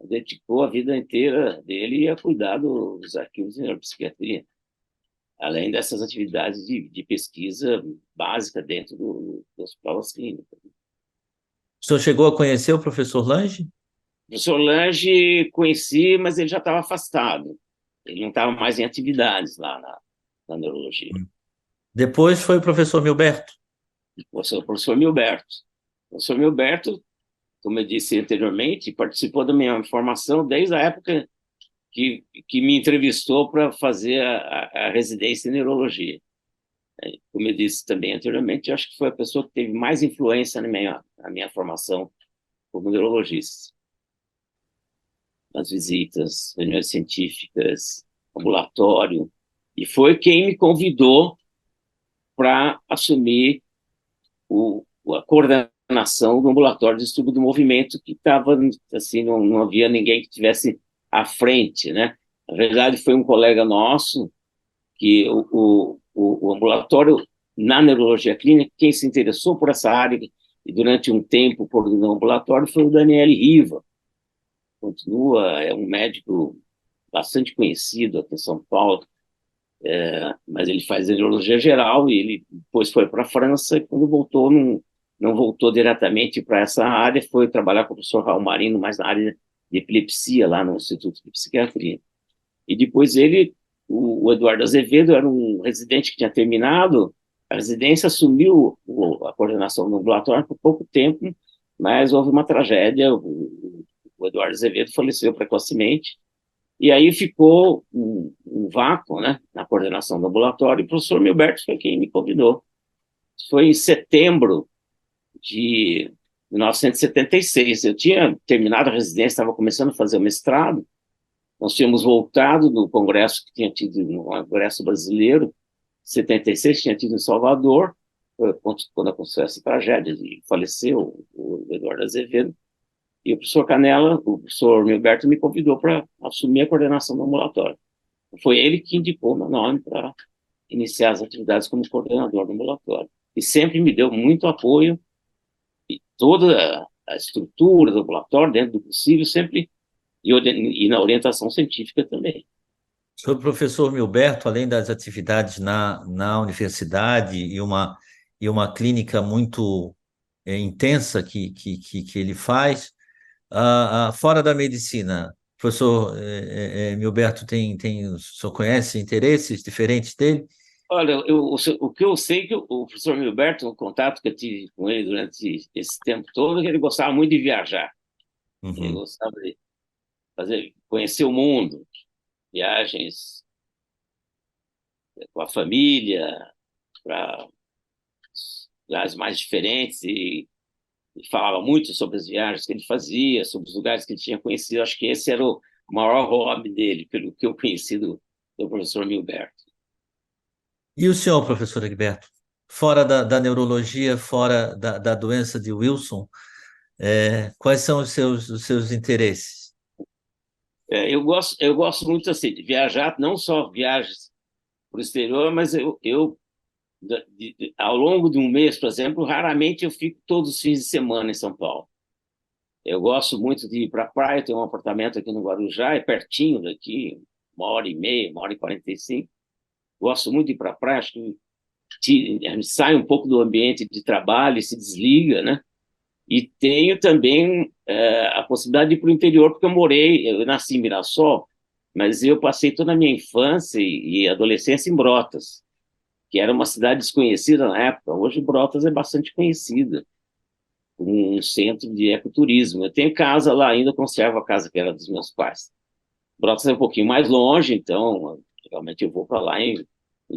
Dedicou a vida inteira dele a cuidar dos arquivos de neuropsiquiatria, além dessas atividades de pesquisa básica dentro das provas clínicas.
O senhor chegou a conhecer o professor Lange?
O professor Lange conheci, mas ele já estava afastado. Ele não estava mais em atividades lá na neurologia.
Depois foi o professor Milberto.
O professor Milberto. O professor Milberto, como eu disse anteriormente, participou da minha formação desde a época que me entrevistou para fazer a residência em neurologia. Como eu disse também anteriormente, eu acho que foi a pessoa que teve mais influência na minha formação como neurologista. Nas visitas, reuniões científicas, ambulatório, e foi quem me convidou para assumir a coordenação do ambulatório de estudo do movimento, que estava, assim, não havia ninguém que tivesse à frente, né? Na verdade, foi um colega nosso, que o ambulatório, na neurologia clínica, quem se interessou por essa área e durante um tempo coordenou o ambulatório foi o Daniel Riva. Continua, é um médico bastante conhecido aqui em São Paulo, mas ele faz neurologia geral e ele depois foi para a França e quando voltou, não voltou diretamente para essa área, foi trabalhar com o professor Raul Marino, mais na área de epilepsia, lá no Instituto de Psiquiatria. E depois o Eduardo Azevedo era um residente que tinha terminado a residência, assumiu a coordenação do ambulatório por pouco tempo, mas houve uma tragédia, o Eduardo Azevedo faleceu precocemente, e aí ficou um vácuo, né, na coordenação do ambulatório, e o professor Milberto foi quem me convidou. Foi em setembro de 1976. Eu tinha terminado a residência, estava começando a fazer o mestrado, nós tínhamos voltado do congresso que tinha tido, no Congresso Brasileiro, em 76, tinha tido em Salvador, quando aconteceu essa tragédia, e faleceu o Eduardo Azevedo, e o professor Canella, o professor Milberto, me convidou para assumir a coordenação do ambulatório. Foi ele que indicou meu nome para iniciar as atividades como coordenador do ambulatório. E sempre me deu muito apoio, e toda a estrutura do ambulatório, dentro do possível, sempre, e na orientação científica também.
Sobre o professor Milberto, além das atividades na universidade e uma clínica muito intensa que ele faz, fora da medicina, o professor Milberto o senhor conhece interesses diferentes dele?
Olha, o que eu sei que o professor Milberto, no contato que eu tive com ele durante esse tempo todo, é que ele gostava muito de viajar. Ele
Uhum.
gostava de conhecer o mundo, viagens com a família, para lugares mais diferentes, e falava muito sobre as viagens que ele fazia, sobre os lugares que ele tinha conhecido. Acho que esse era o maior hobby dele, pelo que eu conheci do professor Milberto.
E o senhor, professor Egberto, fora da neurologia, fora da doença de Wilson, quais são os seus interesses?
Eu gosto muito assim, de viajar, não só viagens para o exterior, mas ao longo de um mês, por exemplo, raramente eu fico todos os fins de semana em São Paulo. Eu gosto muito de ir para a praia, tenho um apartamento aqui no Guarujá, é pertinho daqui, 1h30, 1h45. Gosto muito de ir para a praia, acho que sai um pouco do ambiente de trabalho e se desliga, né? E tenho também a possibilidade de ir para o interior, porque eu nasci em Mirassol, mas eu passei toda a minha infância e adolescência em Brotas, que era uma cidade desconhecida na época. Hoje Brotas é bastante conhecida, um centro de ecoturismo. Eu tenho casa lá ainda, conservo a casa que era dos meus pais. Brotas é um pouquinho mais longe, então realmente eu vou para lá em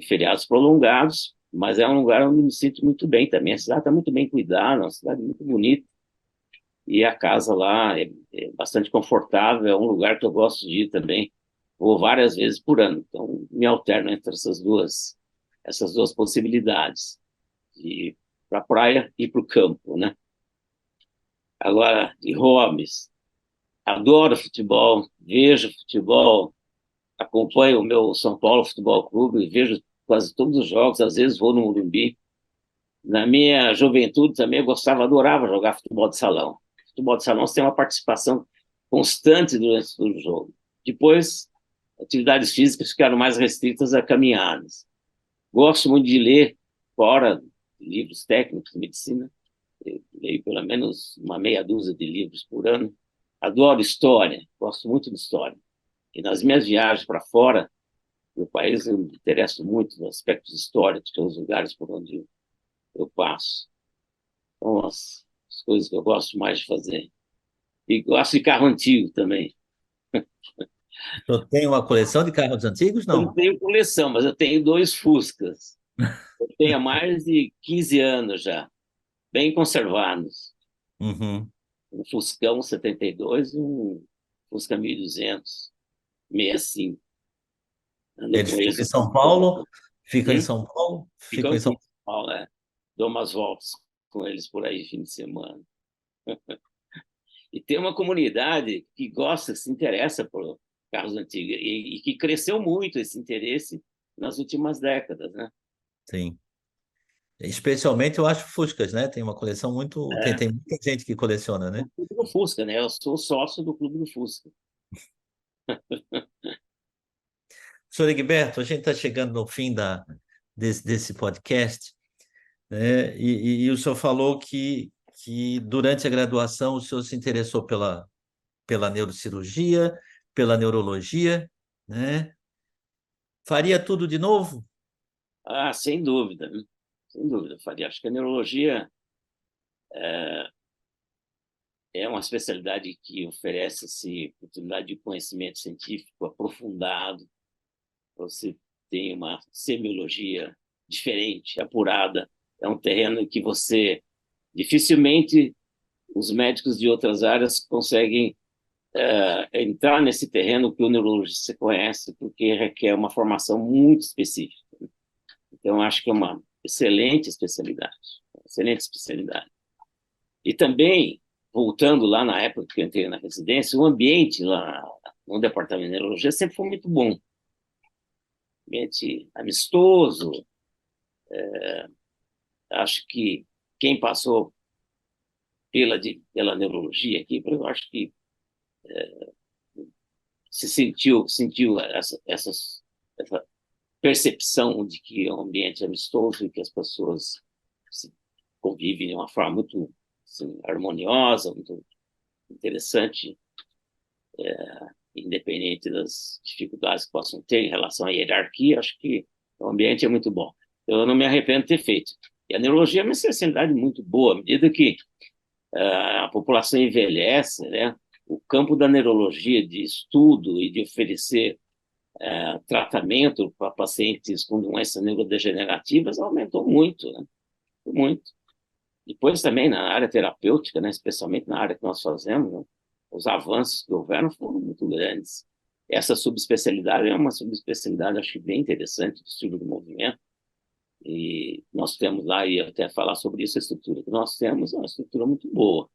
feriados prolongados, mas é um lugar onde me sinto muito bem também. A cidade está muito bem cuidada, é uma cidade muito bonita, e a casa lá é bastante confortável, é um lugar que eu gosto de ir também. Vou várias vezes por ano, então me alterno entre essas duas possibilidades, de ir para a praia e para o campo, né? Agora, de hobbies, adoro futebol, vejo futebol, acompanho o meu São Paulo Futebol Clube e vejo quase todos os jogos, às vezes vou no Morumbi. Na minha juventude também eu gostava, adorava jogar futebol de salão. Futebol de salão você tem uma participação constante durante o jogo. Depois, atividades físicas ficaram mais restritas a caminhadas. Gosto muito de ler, fora livros técnicos de medicina. Eu leio pelo menos uma meia dúzia de livros por ano. Adoro história, gosto muito de história. E nas minhas viagens para fora do país, eu me interesso muito nos aspectos históricos dos lugares por onde eu passo. Então, as coisas que eu gosto mais de fazer. E gosto de carro antigo também.
O senhor tem uma coleção de carros antigos?
Eu não
Não.
tenho coleção, mas eu tenho dois Fuscas. Eu tenho há mais de 15 anos já, bem conservados.
Uhum.
Um Fuscão 72 e um Fusca 1200, 65. Ando
Eles
com eles
ficam em
o
São
tempo todo.
Paulo? Ficam em
Hum?
São Paulo?
Ficam
Ficam em
aqui
São
em São Paulo, né? Dou umas voltas com eles por aí, fim de semana. E tem uma comunidade que gosta, se interessa por carros antigos e que cresceu muito esse interesse nas últimas décadas, né?
Sim. Especialmente eu acho Fuscas, né? Tem uma coleção muito. Tem,
É,
tem muita gente que coleciona,
o
né?
Clube do Fusca, né? Eu sou sócio do Clube do Fusca.
Senhor Egberto, a gente está chegando no fim desse podcast, né? E o senhor falou que durante a graduação o senhor se interessou pela neurocirurgia, pela neurologia, né? Faria tudo de novo?
Ah, sem dúvida, né? Sem dúvida, Faria. Acho que a neurologia é uma especialidade que oferece oportunidade de conhecimento científico aprofundado. Você tem uma semiologia diferente, apurada. É um terreno que você dificilmente os médicos de outras áreas conseguem entrar nesse terreno que o neurologista conhece, porque requer uma formação muito específica. Então, acho que é uma excelente especialidade, excelente especialidade. E também, voltando lá na época que eu entrei na residência, o ambiente lá no departamento de neurologia sempre foi muito bom. Ambiente amistoso. Acho que quem passou pela neurologia aqui, eu acho que sentiu essa percepção de que é um ambiente amistoso e que as pessoas assim, convivem de uma forma muito assim, harmoniosa, muito interessante, independente das dificuldades que possam ter em relação à hierarquia. Acho que o ambiente é muito bom. Eu não me arrependo de ter feito. E a neurologia é uma especialidade muito boa, à medida que a população envelhece, né? O campo da neurologia, de estudo e de oferecer tratamento para pacientes com doenças neurodegenerativas aumentou muito, né? Muito. Depois também na área terapêutica, né? Especialmente na área que nós fazemos, né? Os avanços que houveram foram muito grandes. Essa subespecialidade é uma subespecialidade, acho bem interessante, do estudo do movimento. E nós temos lá, e até falar sobre isso, a estrutura que nós temos é uma estrutura muito boa.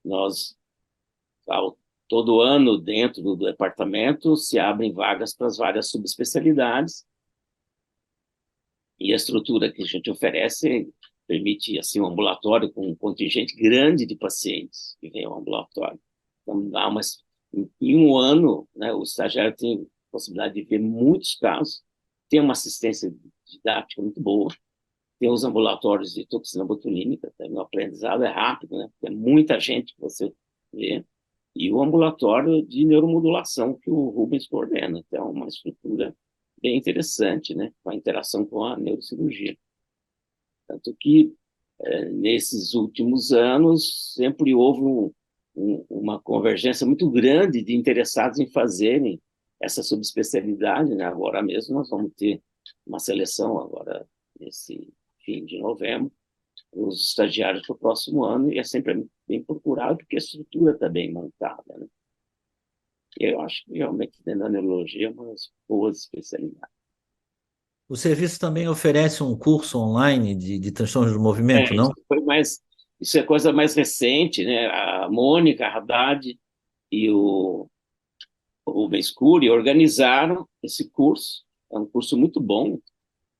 Nós, ao todo ano, dentro do departamento, se abrem vagas para as várias subespecialidades, e a estrutura que a gente oferece permite assim um ambulatório com um contingente grande de pacientes que vêm ao ambulatório. Então, em um ano, né, o estagiário tem a possibilidade de ver muitos casos, tem uma assistência didática muito boa, tem os ambulatórios de toxina botulínica, também o aprendizado é rápido, né? É muita gente que você vê, e o ambulatório de neuromodulação que o Rubens coordena. Então, é uma estrutura bem interessante, né? Com a interação com a neurocirurgia. Tanto que, nesses últimos anos, sempre houve uma convergência muito grande de interessados em fazerem essa subespecialidade, né? Agora mesmo nós vamos ter uma seleção, agora nesse fim de novembro, os estagiários para o próximo ano, e é sempre bem procurado, porque a estrutura está bem montada, né? Eu acho que realmente dentro da neurologia é uma das boas especialidades.
O serviço também oferece um curso online de transtornos do movimento,
Isso
não?
isso é coisa mais recente, né? A Mônica Haddad e o Rubens Cury organizaram esse curso. É um curso muito bom,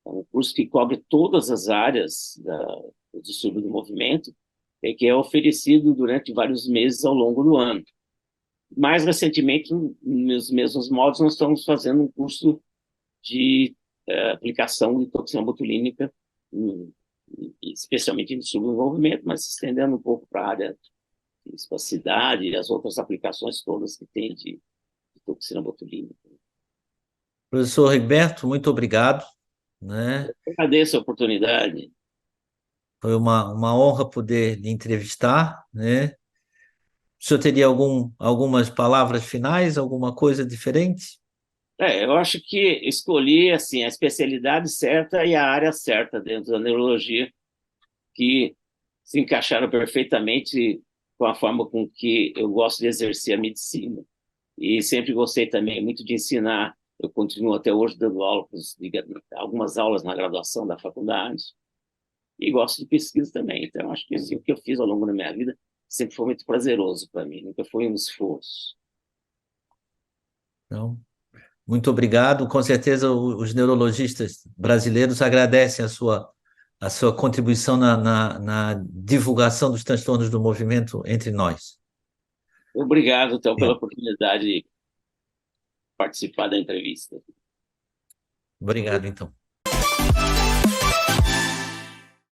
é um curso que cobre todas as áreas do distúrbio do movimento, e que é oferecido durante vários meses ao longo do ano. Mais recentemente, nos mesmos moldes, nós estamos fazendo um curso de aplicação de toxina botulínica, especialmente em subdesenvolvimento, mas se estendendo um pouco para a área de espacidade e as outras aplicações todas que tem de toxina botulínica.
Professor Riberto, muito obrigado, né?
Eu agradeço a oportunidade.
Foi uma honra poder lhe entrevistar, né? O senhor teria algumas palavras finais, alguma coisa diferente?
Eu acho que escolhi assim a especialidade certa e a área certa dentro da neurologia, que se encaixaram perfeitamente com a forma com que eu gosto de exercer a medicina. E sempre gostei também muito de ensinar. Eu continuo até hoje dando algumas aulas na graduação da faculdade. E gosto de pesquisa também. Então, acho que assim, o que eu fiz ao longo da minha vida sempre foi muito prazeroso para mim, nunca foi um esforço.
Então, muito obrigado. Com certeza os neurologistas brasileiros agradecem a sua contribuição na divulgação dos transtornos do movimento entre nós.
Obrigado, então, pela
É.
oportunidade de participar da entrevista.
Obrigado, então.